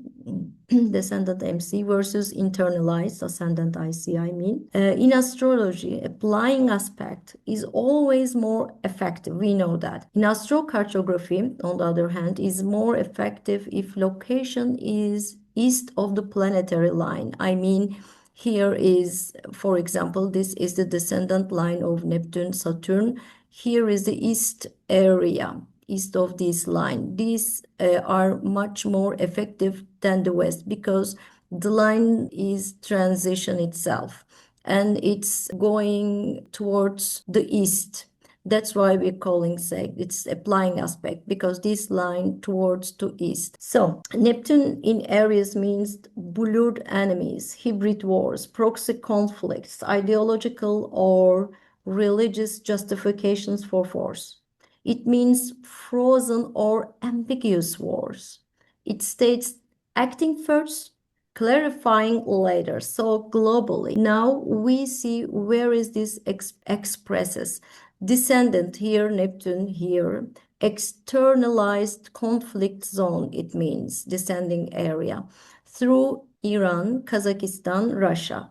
descendant MC versus internalized ascendant IC, I mean. In astrology, applying aspect is always more effective. We know that. In astrocartography, on the other hand, is more effective if location is east of the planetary line. I mean, here is, for example, this is the descendant line of Neptune-Saturn. Here is the east area, east of this line. These are much more effective than the west because the line is transition itself and it's going towards the east. That's why we're calling it's applying aspect, because this line towards to east. So Neptune in Aries means blood enemies, hybrid wars, proxy conflicts, ideological or religious justifications for force. It means frozen or ambiguous wars. It states acting first, clarifying later. So globally, now we see where is this expresses. Descendant here, Neptune here, externalized conflict zone, it means descending area, through Iran, Kazakhstan, Russia.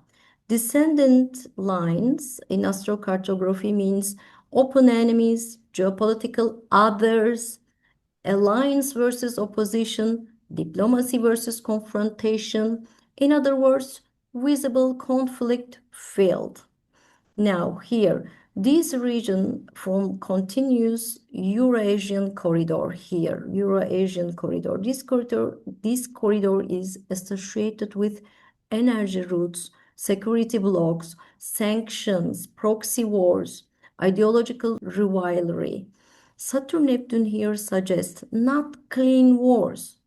Descendant lines in astrocartography means open enemies, geopolitical others, alliance versus opposition, diplomacy versus confrontation. In other words, visible conflict field. Now here, this region from continuous Eurasian corridor here, Eurasian corridor. This corridor is associated with energy routes, security blocks, sanctions, proxy wars, ideological rivalry. Saturn-Neptune here suggests not clean wars,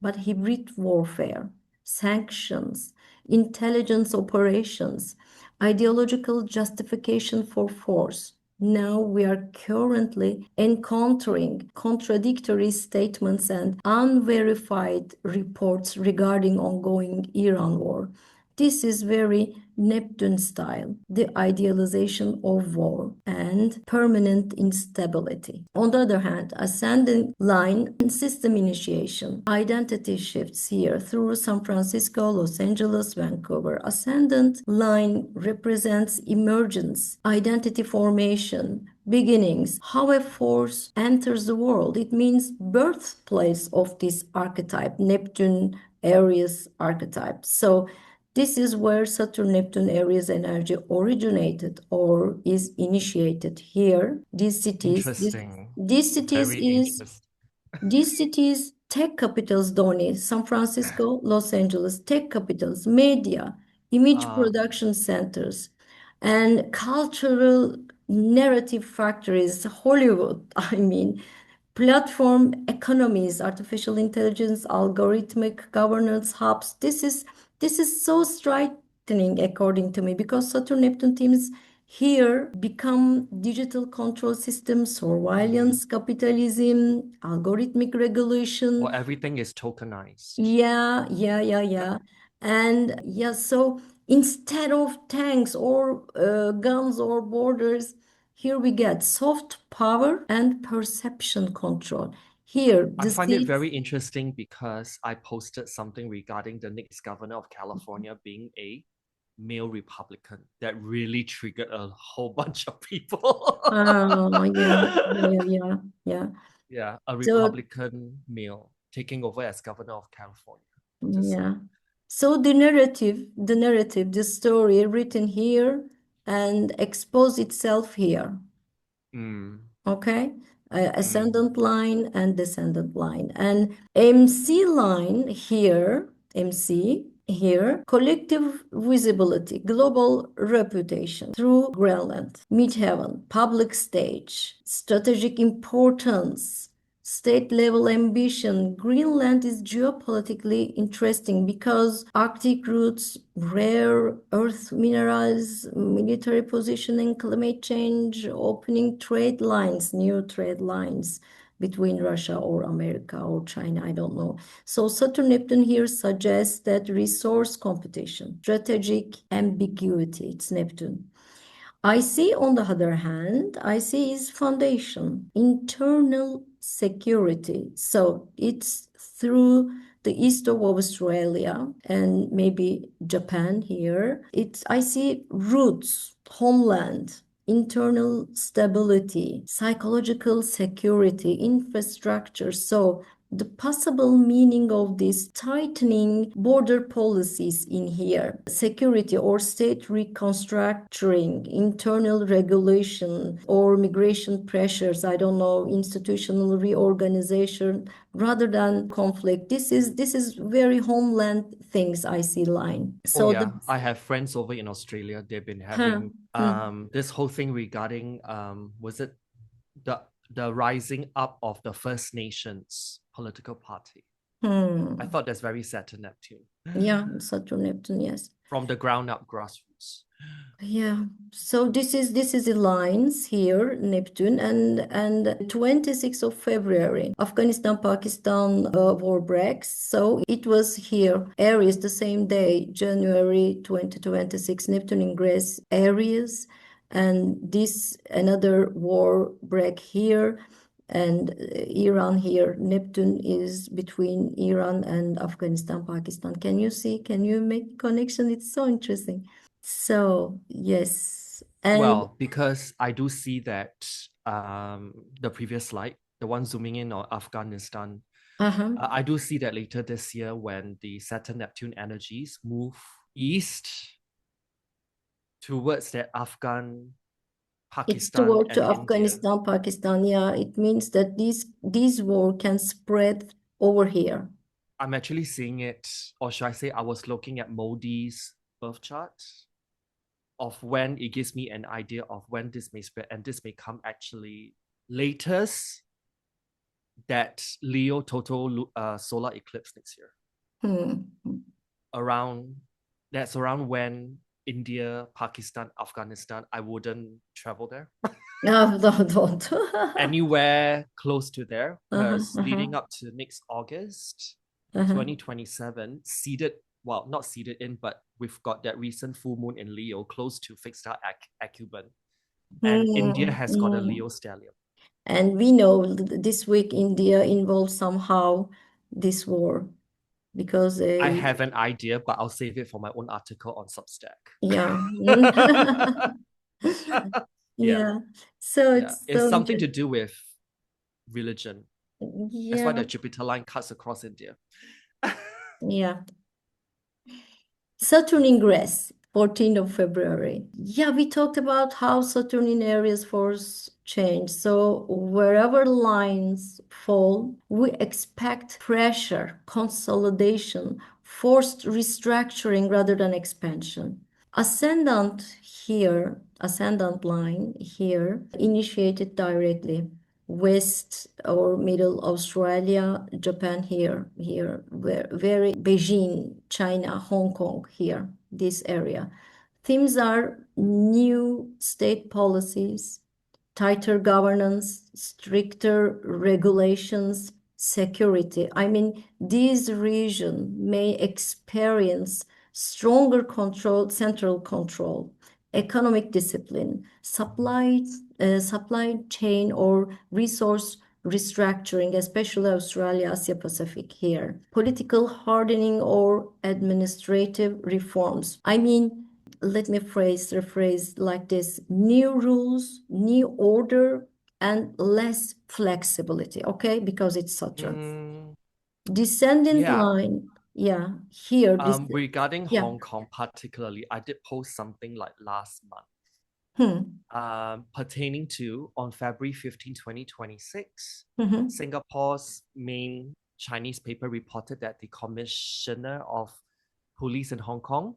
but hybrid warfare, sanctions, intelligence operations, ideological justification for force. Now we are currently encountering contradictory statements and unverified reports regarding ongoing Iran war. This is very Neptune style, the idealization of war and permanent instability. On the other hand, ascending line system initiation, identity shifts here through San Francisco, Los Angeles, Vancouver. Ascendant line represents emergence, identity formation, beginnings, how a force enters the world. It means birthplace of this archetype, Neptune Aries archetype. So this is where Saturn Neptune Aries energy originated or is initiated here. These cities, Interesting. these cities Very is interesting. these cities, tech capitals, Donny, San Francisco, Los Angeles, tech capitals, media, image production centers, and cultural narrative factories, Hollywood, I mean, platform economies, artificial intelligence, algorithmic governance hubs. This is so frightening according to me because Saturn Neptune teams here become digital control systems, surveillance, capitalism, algorithmic Well, regulation. everything is tokenized. Yeah. And yeah, so instead of tanks or guns or borders, here we get soft power and perception control. Here, I the find it seats. very interesting because I posted something regarding the next governor of California being a male Republican that really triggered a whole bunch of people. Oh, yeah. Yeah, a So, Republican male taking over as governor of California. Just yeah. So the narrative, the story written here and expose itself here. mm, Okay, mm. ascendant line and descendant line, and MC line here, MC here, collective visibility, global reputation through Greenland, midheaven, public stage, strategic importance, state level ambition. Greenland is geopolitically interesting because Arctic routes, rare earth minerals, military positioning, climate change, opening trade lines, new trade lines between Russia or America or China, I don't know. So Saturn Neptune here suggests that resource competition, strategic ambiguity, it's Neptune. I see, on the other hand, I see is foundation, internal security. So it's through the east of Australia and maybe Japan here. It's I see roots, homeland, internal stability, psychological security, infrastructure. So the possible meaning of this tightening border policies in here, security or state reconstructing, internal regulation or migration pressures, I don't know, institutional reorganization rather than conflict. This is very homeland things I see line. Oh So yeah, the I have friends over in Australia. They've been huh, having hmm, this whole thing regarding was it the rising up of the First Nations political party. I hmm. thought that's very Saturn Neptune. Yeah, Saturn Neptune, yes. From the ground up grassroots. Yeah, so this is the lines here, Neptune, and 26th of February, Afghanistan Pakistan war breaks. So it was here, Aries, the same day, January 2026, Neptune ingress Aries, and this another war break here, and Iran here. Neptune is between Iran and Afghanistan Pakistan. Can you see? Can you make connection? It's so interesting. So, yes. And Well, because I do see that the previous slide, the one zooming in on Afghanistan, uh-huh. I do see that later this year when the Saturn Neptune energies move east towards that Afghan, It's Pakistan, toward to and India. Afghanistan, Pakistan. Yeah, it means that these war can spread over here. I'm actually seeing it, or should I say, I was looking at Modi's birth chart of when it gives me an idea of when this may spread, and this may come actually latest that Leo total solar eclipse next year. Hmm. Around that's around when India, Pakistan, Afghanistan, I wouldn't travel there. No, don't. Anywhere close to there, Uh-huh, because uh-huh, leading up to next August uh-huh. 2027, seeded, well, not seeded in, but we've got that recent full moon in Leo close to fixed star Acuban. And India Hmm, has got a hmm. Leo stellium. And we know this week India involved somehow this war because I have an idea, but I'll save it for my own article on Substack. yeah. Yeah. Yeah. So Yeah, it's it's so something to interesting. do with religion. That's why Yeah, the Jupiter line cuts across India. yeah. Saturn ingress, 14th of February. Yeah, we talked about how Saturn in Aries force change. So wherever lines fall, we expect pressure, consolidation, forced restructuring rather than expansion. Ascendant line here, initiated directly. West or Middle Australia, Japan here, very Beijing, China, Hong Kong here, this area. Themes are new state policies, tighter governance, stricter regulations, security. I mean, these regions may experience stronger control, central control, economic discipline, supply chain or resource restructuring, especially Australia, Asia Pacific here, political hardening or administrative reforms. I mean, let me rephrase like this: new rules, new order, and less flexibility, okay? Because it's Saturn. Mm, Descendant yeah. line, yeah, here, this, Regarding yeah. Hong Kong particularly, I did post something like last month, Hmm. pertaining to on February 15, 2026, Mm-hmm. Singapore's main Chinese paper reported that the Commissioner of Police in Hong Kong,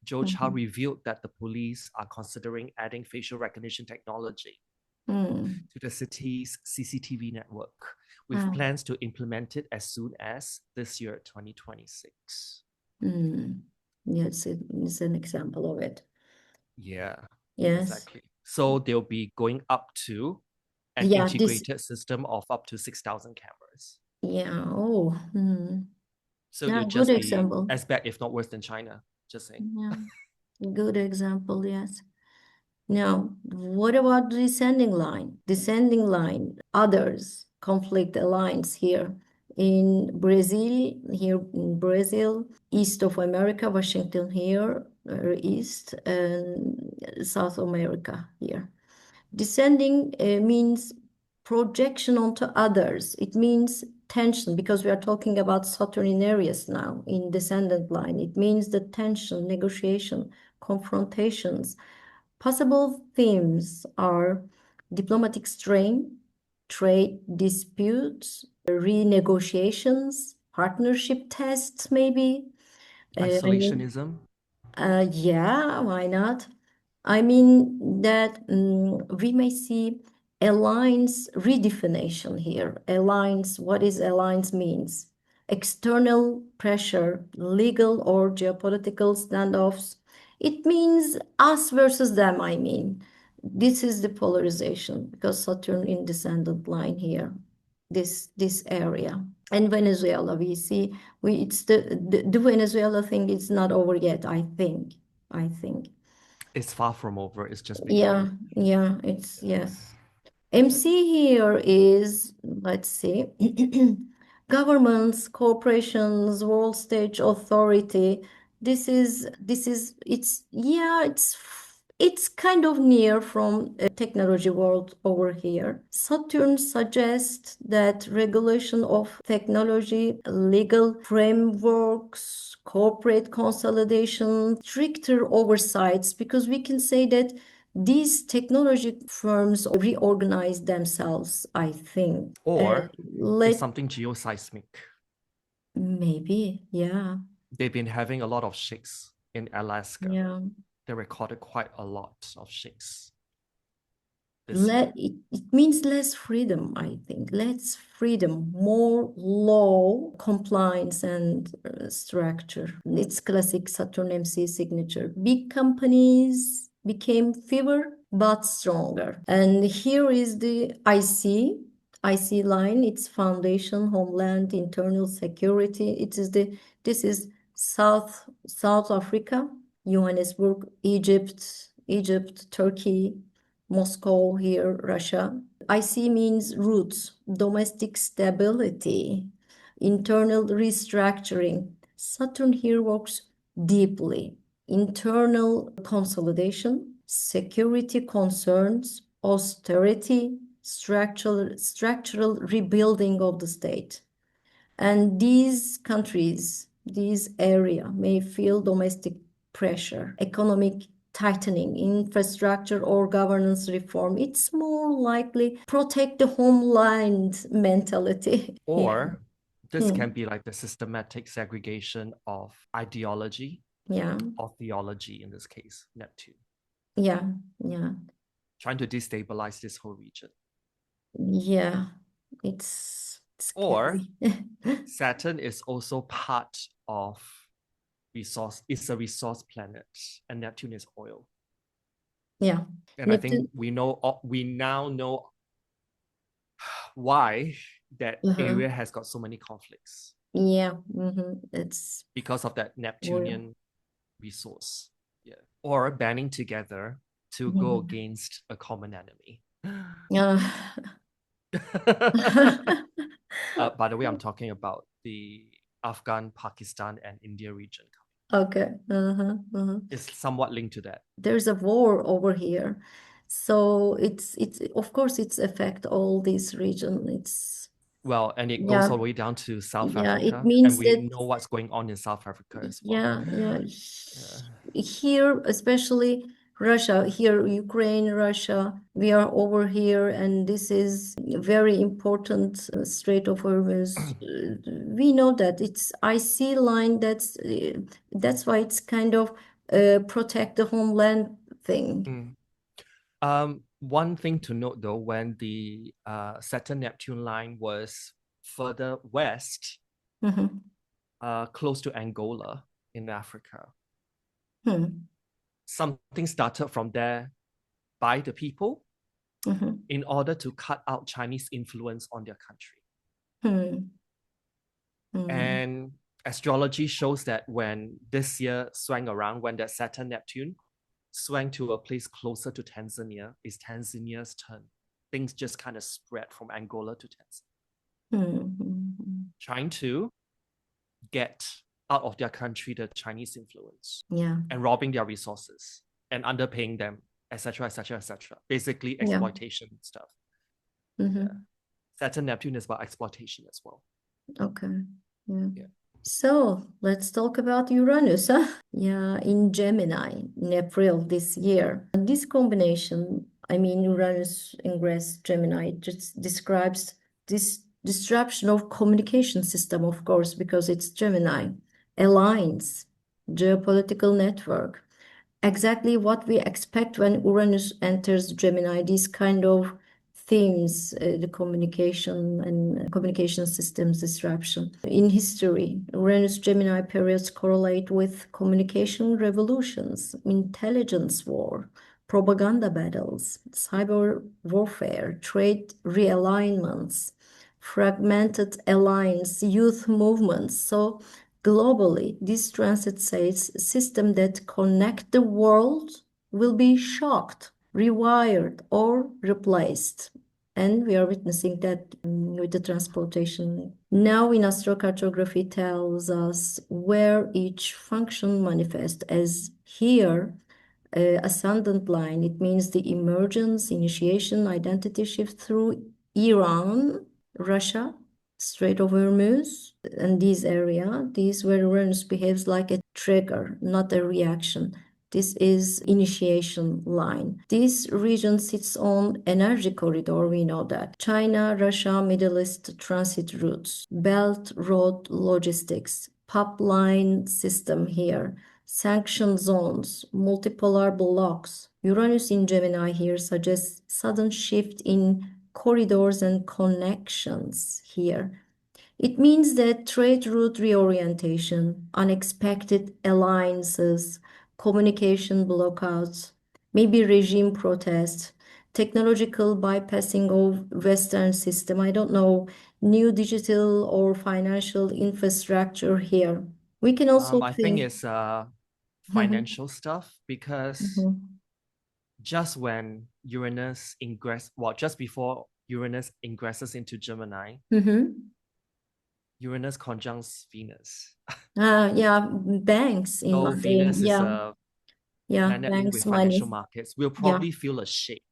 Zhou Chao, Mm-hmm. revealed that the police are considering adding facial recognition technology Mm. to the city's CCTV network, with Ah. plans to implement it as soon as this year, 2026. Mm. Yes, it's an example of it. Yeah, Yes. exactly. So they'll be going up to an Yeah, this, integrated system of up to 6,000 cameras. yeah, oh, So yeah, they'll good just be example. as bad, if not worse, than China. Just saying. Yeah, good example, yes. Now, what about the descending line? Descending line, others, conflict alliance here in Brazil, east of America, Washington here, east, and South America here. Descending means projection onto others. It means tension because we are talking about Saturn in Aries now in descendant line. It means the tension, negotiation, confrontations. Possible themes are diplomatic strain, trade disputes, renegotiations, partnership tests, maybe. I mean, Isolationism. yeah, why not? I mean that we may see alliance redefinition here. Alliance, what is alliance means? External pressure, legal or geopolitical standoffs. It means us versus them, I mean. This is the polarization because Saturn in descendant line here, this area. And Venezuela, we see it's the Venezuela thing is not over yet, I think. I think. It's far from over. It's just Yeah, beginning. yeah, it's yes. Yes. MC here is, let's see, governments, corporations, world stage authority. It's, yeah, it's kind of near from a technology world over here. Saturn suggests that regulation of technology, legal frameworks, corporate consolidation, stricter oversights, because we can say that these technology firms reorganize themselves, I think. Or it's Let something geoseismic. maybe, yeah, They've been having a lot of shakes in Alaska. yeah. They recorded quite a lot of shakes this year. It means less freedom, I think. Less freedom, more law, compliance, and structure. It's classic Saturn MC signature. Big companies became fewer but stronger. And here is the IC line. It's foundation, homeland, internal security. This is South Africa, Johannesburg, Egypt, Turkey, Moscow here, Russia. IC means roots, domestic stability, internal restructuring. Saturn here works deeply. Internal consolidation, security concerns, austerity, structural rebuilding of the state. And these countries, this area may feel domestic pressure, economic tightening, infrastructure or governance reform. It's more likely protect the homeland mentality. Or this Hmm. can be like the systematic segregation of ideology Yeah. or theology in this case, Neptune, Yeah. Yeah. trying to destabilize this whole region. Yeah. It's Or scary. Saturn is also part of resource, it's a resource planet, and Neptune is oil. Yeah. And I think Neptune. we now know why that Uh-huh. area has got so many conflicts Yeah. It's because of that oil. Neptunian resource. Yeah. Or banding together to go Mhm. against a common enemy. Yeah. By the way, I'm talking about the Afghan, Pakistan, and India region. Okay. It's somewhat linked to that. There's a war over here. So it's of course it's affect all this region. It's Well, and it goes yeah, all the way down to South yeah, it Africa, and means we that know what's going on in South Africa as well. yeah. Uh, Here, especially Russia, here, Ukraine, Russia, we are over here, and this is very important Strait of Hormuz. We know that it's IC line. That's why it's kind of protect the homeland thing. mm. One thing to note though, when the Saturn-Neptune line was further west, Mhm. close to Angola in Africa, Hmm. something started from there by the people Mhm. in order to cut out Chinese influence on their country. Hmm. Hmm. And astrology shows that when this year swung around, when that Saturn Neptune swung to a place closer to Tanzania, it's Tanzania's turn. Things just kind of spread from Angola to Tanzania, trying to get out of their country the Chinese influence Yeah. and robbing their resources and underpaying them, etc., etc., etc. Basically, Yeah. exploitation stuff. Yeah. Mhm. Saturn Neptune is about exploitation as well. Okay. Yeah. Yeah. So let's talk about Uranus, huh? Yeah, in Gemini in April this year. And this combination, I mean, Uranus ingress Gemini, just describes this disruption of communication system, of course, because it's Gemini, alliance, geopolitical network, exactly what we expect when Uranus enters Gemini, these kind of themes, the communication and communication systems disruption. In history, Uranus Gemini periods correlate with communication revolutions, intelligence war, propaganda battles, cyber warfare, trade realignments, fragmented alliance, youth movements. So globally, this transit says system that connect the world will be shocked, rewired, or replaced. And we are witnessing that with the transportation. Now in astrocartography tells us where each function manifests as here ascendant line. It means the emergence, initiation, identity shift through Iran, Russia, Strait of Hormuz, and this area. These where Uranus behaves like a trigger, not a reaction. This is initiation line. This region sits on energy corridor, we know that. China, Russia, Middle East transit routes, Belt Road logistics, pipeline system here, sanction zones, multipolar blocks. Uranus in Gemini here suggests sudden shift in corridors and connections here. It means that trade route reorientation, unexpected alliances, communication blockouts, maybe regime protests, technological bypassing of Western system. I don't know, new digital or financial infrastructure here. We can also I think think. it's financial stuff because Mhm. just when Uranus ingress, well, just before Uranus ingresses into Gemini, Mhm. Uranus conjuncts Venus. Yeah, banks in So money. Venus is Yeah, a yeah, planet linked banks, with financial money. markets. We'll Yeah. probably feel a shake.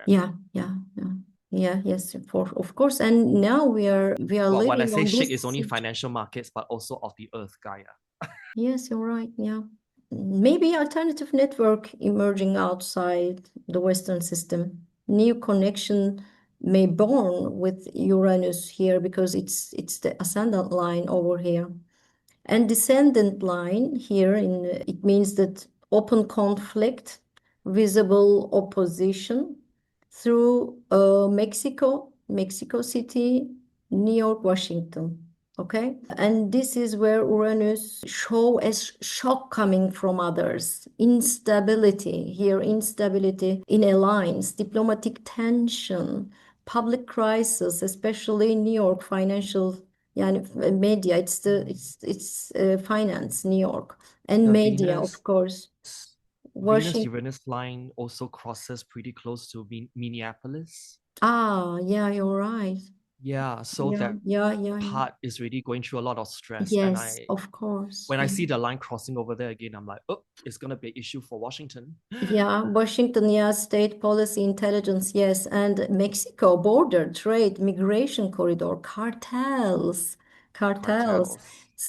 Yeah, yeah, yeah. Yeah, yes, of course. And now we are Well, when I living say on shake, this it's only financial markets, but also of the Earth, Gaia. Yes, you're right. Yeah. Maybe alternative network emerging outside the Western system. New connection may born with Uranus here because it's the ascendant line over here. And descendant line here in it means that open conflict, visible opposition through Mexico City, New York, Washington. Okay. And this is where Uranus show as shock coming from others. Instability here, instability in alliance, diplomatic tension, public crisis, especially in New York, financial yani media, it's finance, New York, and The media, of course. Washington. Venus-Uranus line also crosses pretty close to Minneapolis. Ah, yeah, you're right. Yeah, so Yeah, that yeah, yeah, yeah. part is really going through a lot of stress. And Yes, of course. when I Yeah. see the line crossing over there again, I'm like, oh, it's gonna be an issue for Washington. Yeah, Washington, yeah, state policy, intelligence, yes, and Mexico, border, trade, migration corridor, cartels. Cartels.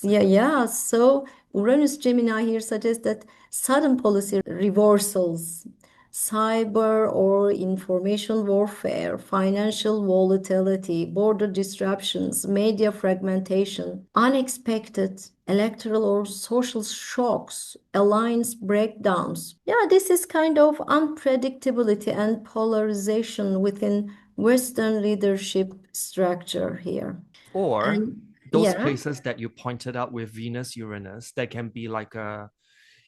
Yeah, yeah. So Uranus Gemini here suggests that sudden policy reversals, cyber or information warfare, financial volatility, border disruptions, media fragmentation, unexpected electoral or social shocks, alliance breakdowns. Yeah, this is kind of unpredictability and polarization within Western leadership structure here. Or And those yeah, places that you pointed out with Venus, Uranus, there can be like a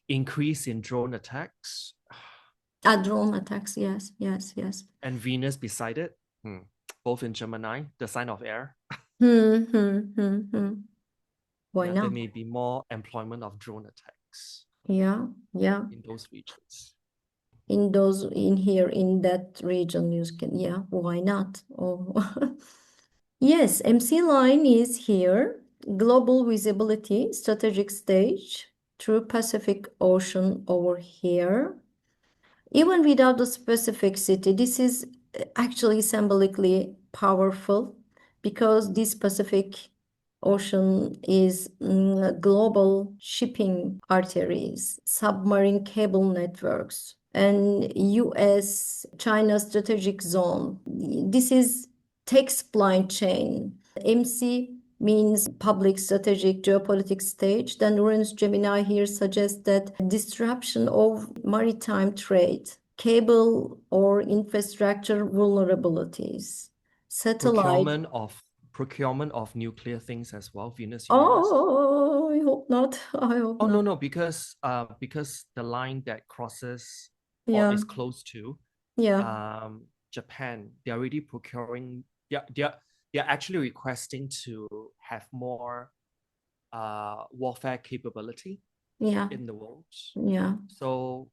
increase in drone attacks drone attacks. Yes, yes, yes. and Venus beside it, both in Gemini, the sign of air. Hmm, hmm, hmm, hmm. Why Yeah, there not? may be more employment of drone attacks Yeah, yeah. in those regions. In here in that region, you can, yeah, why not? Oh, yes, MC line is here. Global visibility, strategic stage through Pacific Ocean over here. Even without the specificity, this is actually symbolically powerful because this Pacific Ocean is global shipping arteries, submarine cable networks, and US China strategic zone. This is tech supply chain. MC means public strategic geopolitics stage. Then Uranus Gemini here suggests that disruption of maritime trade, cable or infrastructure vulnerabilities, satellite. Procurement of nuclear things as well, Venus, Uranus. Oh, I hope not. I hope Oh not. no, because the line that crosses or Yeah, is close to yeah, Japan, they're already procuring. They're actually requesting to have more warfare capability yeah, in the world. yeah, So,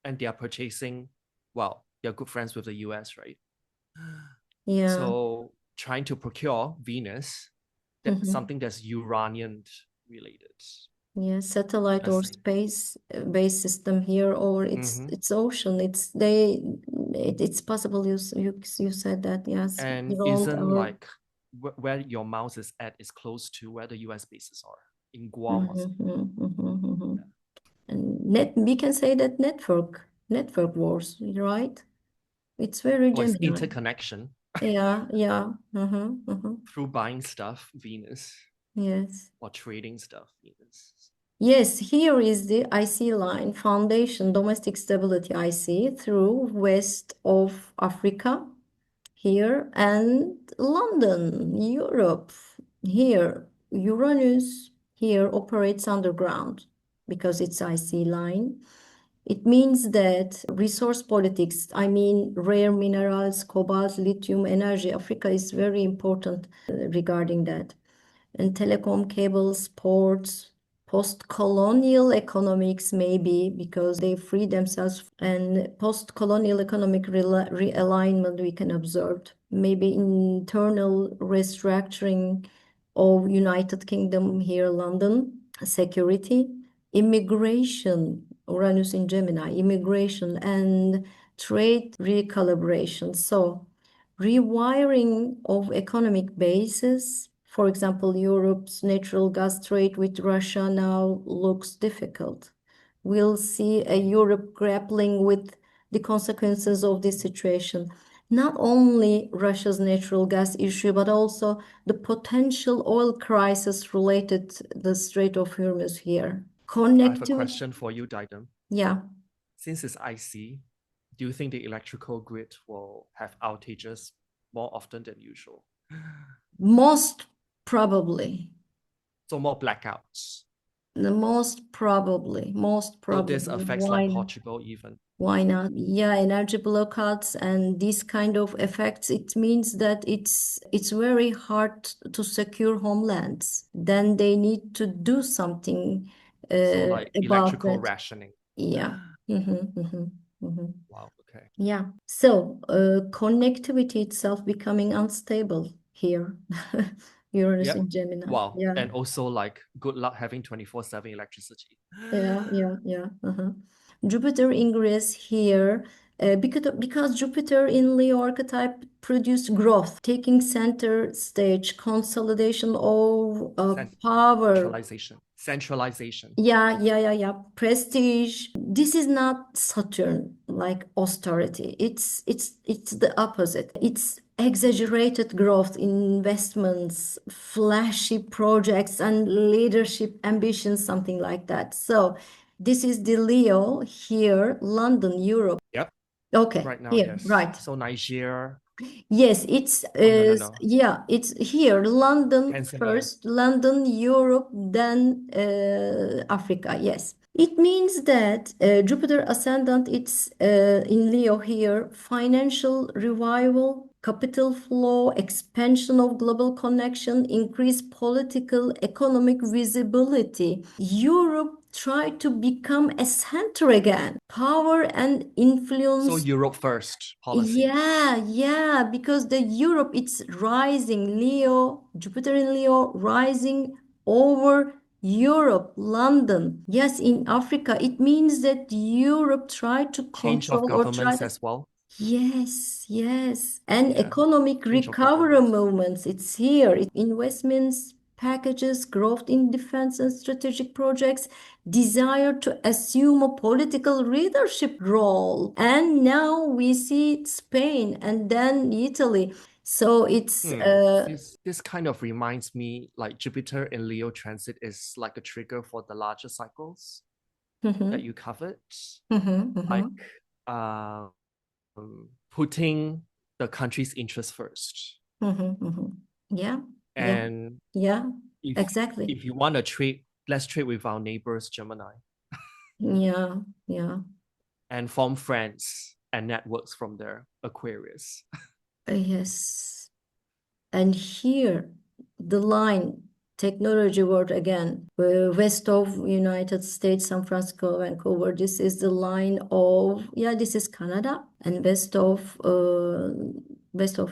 and they are purchasing. Well, they're good friends with the US, right? yeah. So, trying to procure Venus, that Mhm. something that's Uranian related. Yeah, satellite or Interesting. space based system here, or Mm-hmm. it's ocean. It's possible you said that, yes, And around isn't our. like where your mouse is at is close to where the US bases are in Guam or something. Mhm, mhm, mhm. Yeah. And we can say that network wars, right? It's very Or it's Gemini. interconnection Yeah, yeah. through buying stuff, Venus, Yes. or trading stuff, Venus. Yes, here is the IC line, foundation, domestic stability IC through west of Africa here and London, Europe. Here, Uranus here operates underground because it's IC line. It means that resource politics, I mean, rare minerals, cobalt, lithium, energy, Africa is very important regarding that. And telecom cables, ports, post-colonial economics maybe because they free themselves, and post-colonial economic realignment we can observe. Maybe internal restructuring of United Kingdom here, London, security, immigration, Uranus in Gemini, immigration and trade recalibration. So rewiring of economic bases. For example, Europe's natural gas trade with Russia now looks difficult. We'll see a Europe grappling with the consequences of this situation. Not only Russia's natural gas issue, but also the potential oil crisis related to the Strait of Hormuz here. I have a question for you, Didem. Yeah. Since it's icy, do you think the electrical grid will have outages more often than usual? Most probably. So more blackouts. Most probably. So this affects like Portugal even. Why not? Yeah, energy blackouts and these kind of effects, it means that it's very hard to secure homelands. Then they need to do something So like about electrical that. rationing. Yeah. Wow, okay. Yeah. So connectivity itself becoming unstable here. Uranus Yep. in Gemini. Wow. Yeah. And also like good luck having 24/7 electricity. Yeah. Jupiter ingress here because Jupiter in Leo archetype produced growth, taking center stage, consolidation of power. Centralization. Yeah. Prestige. This is not Saturn like austerity. It's the opposite. It's exaggerated growth, investments, flashy projects, and leadership ambitions, something like that. So this is the Leo here, London, Europe. Yep. Okay, Right now, here, yes. right. So Nigeria. Yes, it's No. yeah, it's here, London Tanzania. first, London, Europe, then Africa. Yes. It means that Jupiter ascendant, it's in Leo here, financial revival, capital flow, expansion of global connection, increased political, economic visibility. Europe tried to become a center again, power and influence. So Europe first policy. Yeah, because the Europe, it's rising, Leo, Jupiter in Leo, rising over Europe, London. Yes, in Africa, it means that Europe tried to Change of control or try governments to. as well. Yes. And Yeah. economic Change of recovery governments. movements, it's here. Investments, packages, growth in defense and strategic projects, desire to assume a political leadership role. And now we see Spain and then Italy. So it's this kind of reminds me like Jupiter in Leo transit is like a trigger for the larger cycles that you covered. Like putting the country's interest first. Yeah. And yeah, exactly. If you want to trade, let's trade with our neighbors, Gemini. Yeah. And form friends and networks from there, Aquarius. Yes. And here, the line, technology world again, west of United States, San Francisco, Vancouver. This is the line of, this is Canada, and west of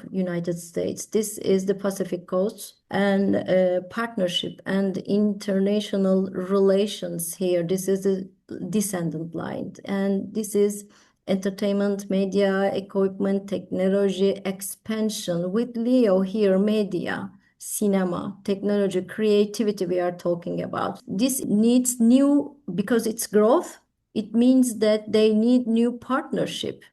United States. This is the Pacific coast, and partnership and international relations here. This is the descendant line, and this is entertainment, media, equipment, technology, expansion. With Leo here, media, cinema, technology, creativity we are talking about. This needs new, because it's growth, it means that they need new partnership.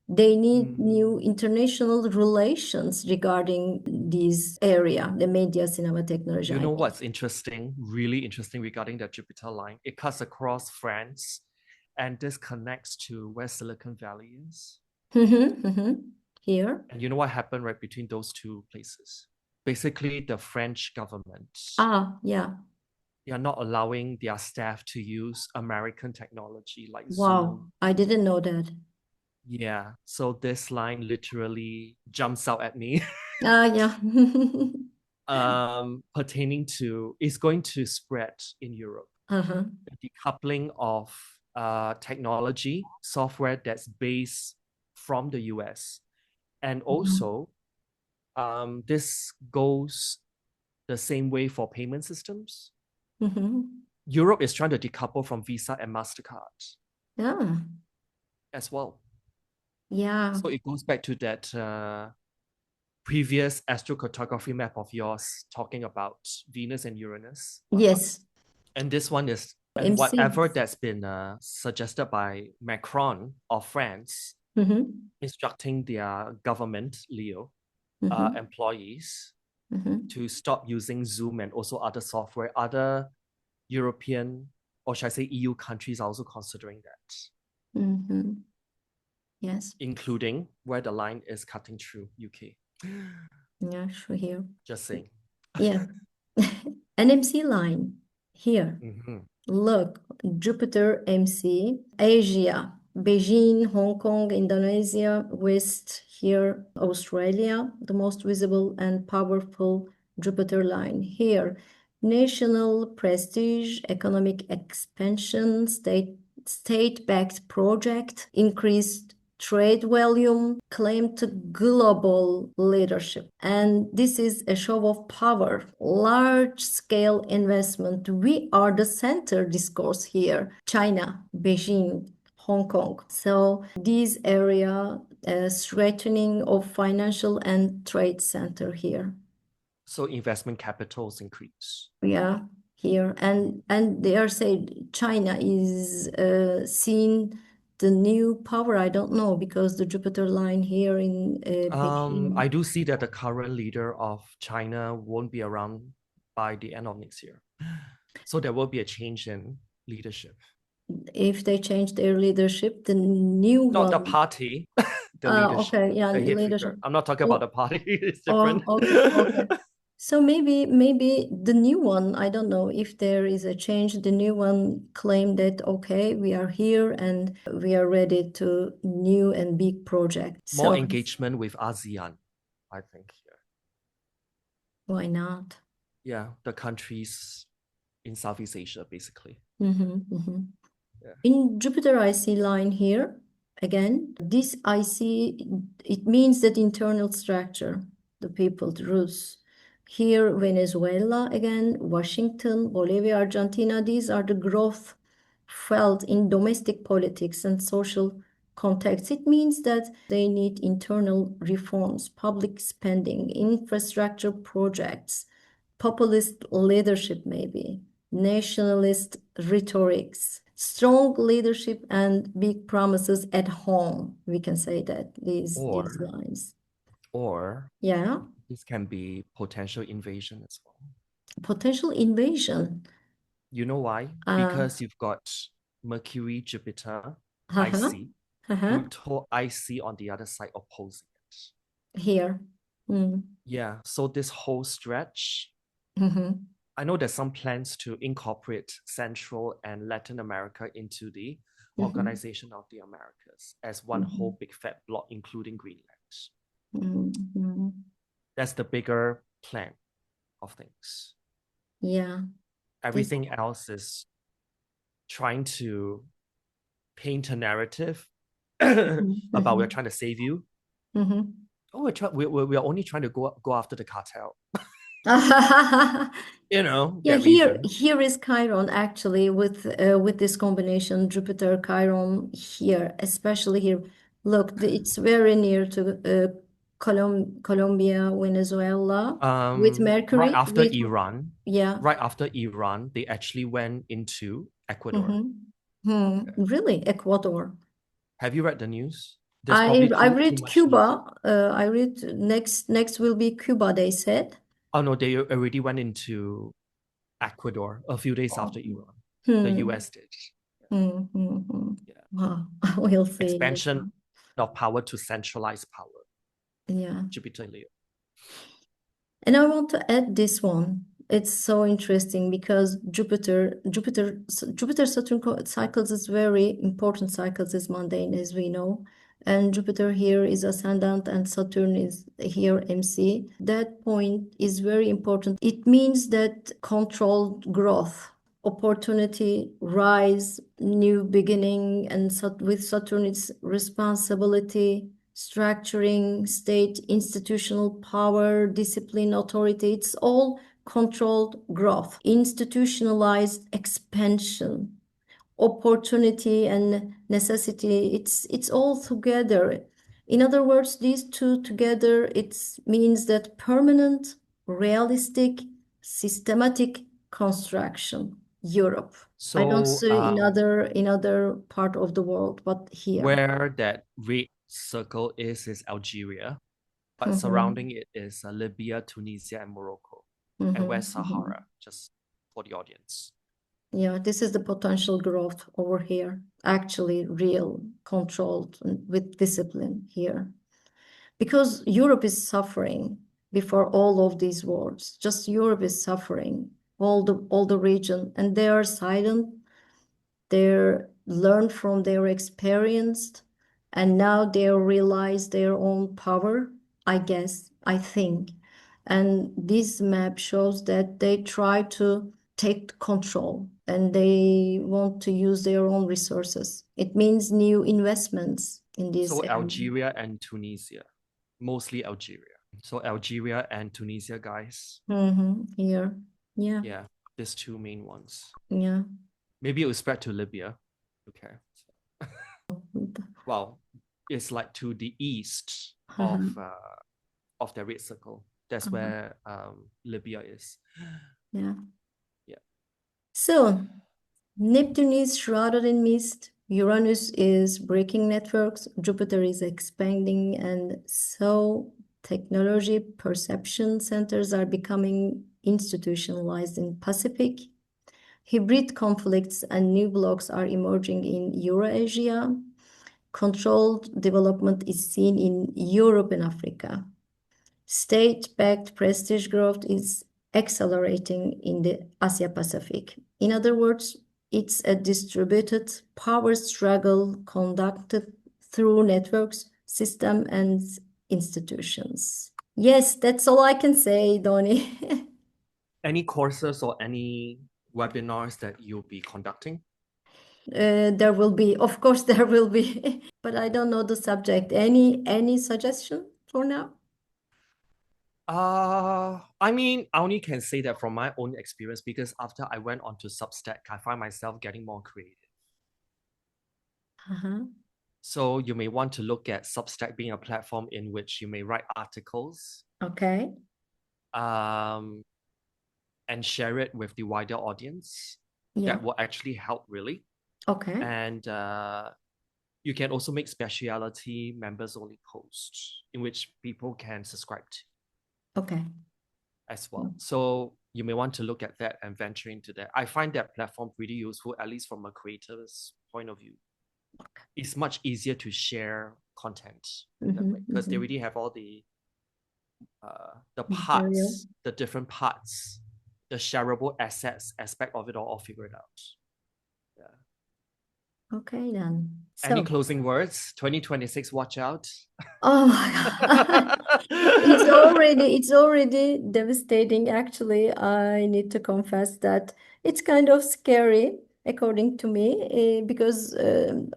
They need new international relations regarding this area, the media, cinema, technology. You know what's interesting, really interesting regarding the Jupiter line? It cuts across France, and this connects to where Silicon Valley is. Here. And you know what happened right between those two places? Basically, the French government. They are not allowing their staff to use American technology like Zoom. I didn't know that. Yeah, so this line literally jumps out at me. Yeah. Pertaining to, it's going to spread in Europe. The decoupling of technology, software that's based from the US. And also, this goes the same way for payment systems. Europe is trying to decouple from Visa and MasterCard. Yeah. As well. Yeah. So it goes back to that previous astrocartography map of yours talking about Venus and Uranus. Yes. And this one is, and MC. whatever that's been suggested by Macron of France, instructing their government, Leo, employees to stop using Zoom and also other software. Other European, or should I say EU countries are also considering that. Yes. Including where the line is cutting through UK. Yeah, sure here. Just saying. Yeah. An MC line here. Look, Jupiter MC, Asia, Beijing, Hong Kong, Indonesia, West here, Australia, the most visible and powerful Jupiter line here. National prestige, economic expansion, state-backed project, increased trade volume, claim to global leadership. And this is a show of power, large-scale investment. We are the center discourse here. China, Beijing, Hong Kong. So these area strengthening of financial and trade center here. So investment capitals increase. Yeah, here. And they are saying China is seen the new power. I don't know, because the Jupiter line here in Beijing. I do see that the current leader of China won't be around by the end of next year. So there will be a change in leadership. If they change their leadership, the new Not one. the party, the leadership. Okay, yeah, the leadership. Figure. I'm not talking about the party. It's different. Okay. So maybe the new one, I don't know if there is a change. The new one claimed that, okay, we are here and we are ready to new and big projects. More engagement with ASEAN, I think. Yeah. Why not? Yeah, the countries in Southeast Asia, basically. Yeah. In Jupiter IC line here, again, this IC, it means that internal structure, the people, the roots. Here, Venezuela, again, Washington, Bolivia, Argentina, these are the growth felt in domestic politics and social contexts. It means that they need internal reforms, public spending, infrastructure projects, populist leadership maybe, nationalist rhetorics, strong leadership and big promises at home. We can say that these lines. Or yeah, this can be potential invasion as well. Potential invasion. You know why? Because you've got Mercury, Jupiter, IC, Pluto, IC on the other side opposing it. Here. Yeah, so this whole stretch, I know there's some plans to incorporate Central and Latin America into the Organization of the Americas as one whole big fat block, including Greenland. That's the bigger plan of things. Yeah. Everything else is trying to paint a narrative about we're trying to save you. Oh, we're only trying to go after the cartel. You know, yeah, here is Chiron actually with this combination Jupiter Chiron here, especially here. Look, it's very near to Colombia, Venezuela, with Mercury. Right after Iran. Yeah. Right after Iran, they actually went into Ecuador. Really? Ecuador? Have you read the news? I read Cuba. I read next will be Cuba, they said. Oh no, they already went into Ecuador a few days after Iran. The US did. Yeah. Wow. We'll see. Expansion of power to centralized power. Yeah. Jupiter Leo. And I want to add this one. It's so interesting because Jupiter-Saturn cycles is very important cycles, is mundane, as we know. And Jupiter here is ascendant and Saturn is here MC. That point is very important. It means that controlled growth, opportunity, rise, new beginning, and with Saturn it's responsibility, structuring, state, institutional power, discipline, authority. It's all controlled growth, institutionalized expansion, opportunity and necessity. It's all together. In other words, these two together, it means that permanent, realistic, systematic construction, Europe. I don't So see in other part of the world, but here. where that red circle is Algeria, but Mhm, surrounding it is Libya, Tunisia, and Morocco, and mhm, West mhm. Sahara, just for the audience. Yeah, this is the potential growth over here. Actually, real, controlled, and with discipline here. Because Europe is suffering before all of these wars. Just Europe is suffering, all the region, and they are silent. They learn from their experience, and now they realize their own power, I guess, I think. And this map shows that they try to take control and they want to use their own resources. It means new investments in this So area. Algeria and Tunisia, mostly Algeria. So Algeria and Tunisia, guys. Here. Yeah. Yeah, these two main ones. Yeah. Maybe it will spread to Libya. Okay. Well, it's like to the east of the red circle. That's where Libya is. Yeah. Yeah. So Neptune is shrouded in mist. Uranus is breaking networks. Jupiter is expanding, and so technology perception centers are becoming institutionalized in Pacific. Hybrid conflicts and new blocks are emerging in Eurasia. Controlled development is seen in Europe and Africa. State-backed prestige growth is accelerating in the Asia Pacific. In other words, it's a distributed power struggle conducted through networks, system, and institutions. Yes, that's all I can say, Donnie. Any courses or any webinars that you'll be conducting? There will be, of course, there will be, but I don't know the subject. Any suggestion for now? I mean, I only can say that from my own experience because after I went onto Substack, I find myself getting more creative. Uh-huh. So you may want to look at Substack being a platform in which you may write articles, Okay. and share it with the wider audience. Yeah. That will actually help really. Okay. And you can also make specialty members only posts in which people can subscribe to Okay. as well. So you may want to look at that and venture into that. I find that platform pretty useful, at least from a creator's point of view. It's much easier to share content because they already have all the Material. parts, the different parts, the shareable assets aspect of it all figured out. Yeah. Okay, then. Any So, closing words? 2026, watch out. oh my God. It's already devastating. Actually, I need to confess that it's kind of scary, according to me, because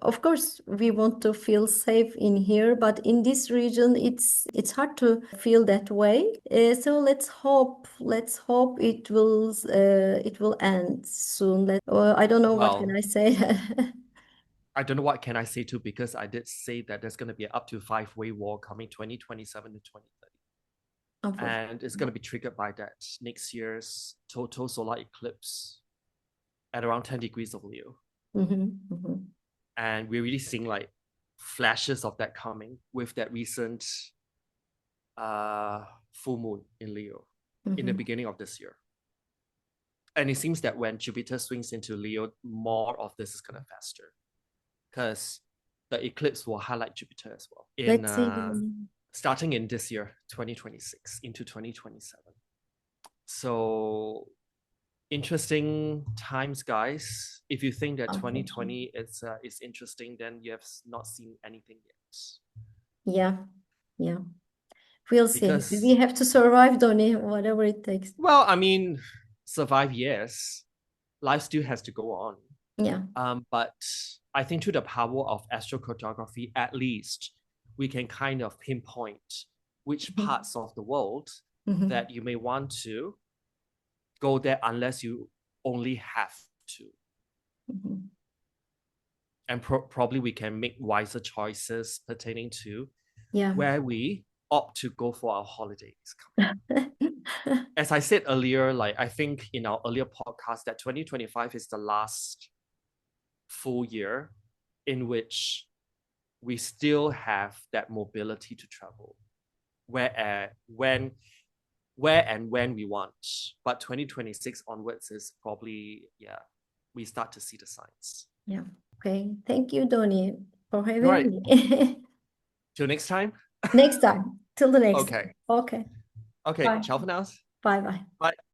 of course we want to feel safe in here, but in this region, it's hard to feel that way. So let's hope it will end soon. I don't know what can Well, I say. I don't know what can I say too, because I did say that there's going to be an up to 5-way war coming 2027 to 2030. And it's going to be triggered by that next year's total solar eclipse at around 10 degrees of Leo. And we're really seeing like flashes of that coming with that recent full moon in Leo in the beginning of this year. And it seems that when Jupiter swings into Leo, more of this is going to fester because the eclipse will highlight Jupiter as well. Let's see. Starting in this year, 2026 into 2027. So interesting times, guys. If you think that 2020 is interesting, then you have not seen anything yet. Yeah. We'll see. Because, We have to survive, Donnie, whatever it takes. well, I mean, survive, yes. Life still has to go on. Yeah. But I think through the power of astrocartography, at least we can kind of pinpoint which parts of the world that you may want to go there unless you only have to. And probably we can make wiser choices pertaining to Yeah. where we opt to go for our holidays. As I said earlier, like I think in our earlier podcast that 2025 is the last full year in which we still have that mobility to travel where and when we want. But 2026 onwards is probably, yeah, we start to see the signs. Yeah. Okay. Thank you, Donnie, for All having right. me. Till next time. Next time. Till the next Okay. time. Okay. Okay. Bye. Ciao for now. Bye bye. Bye.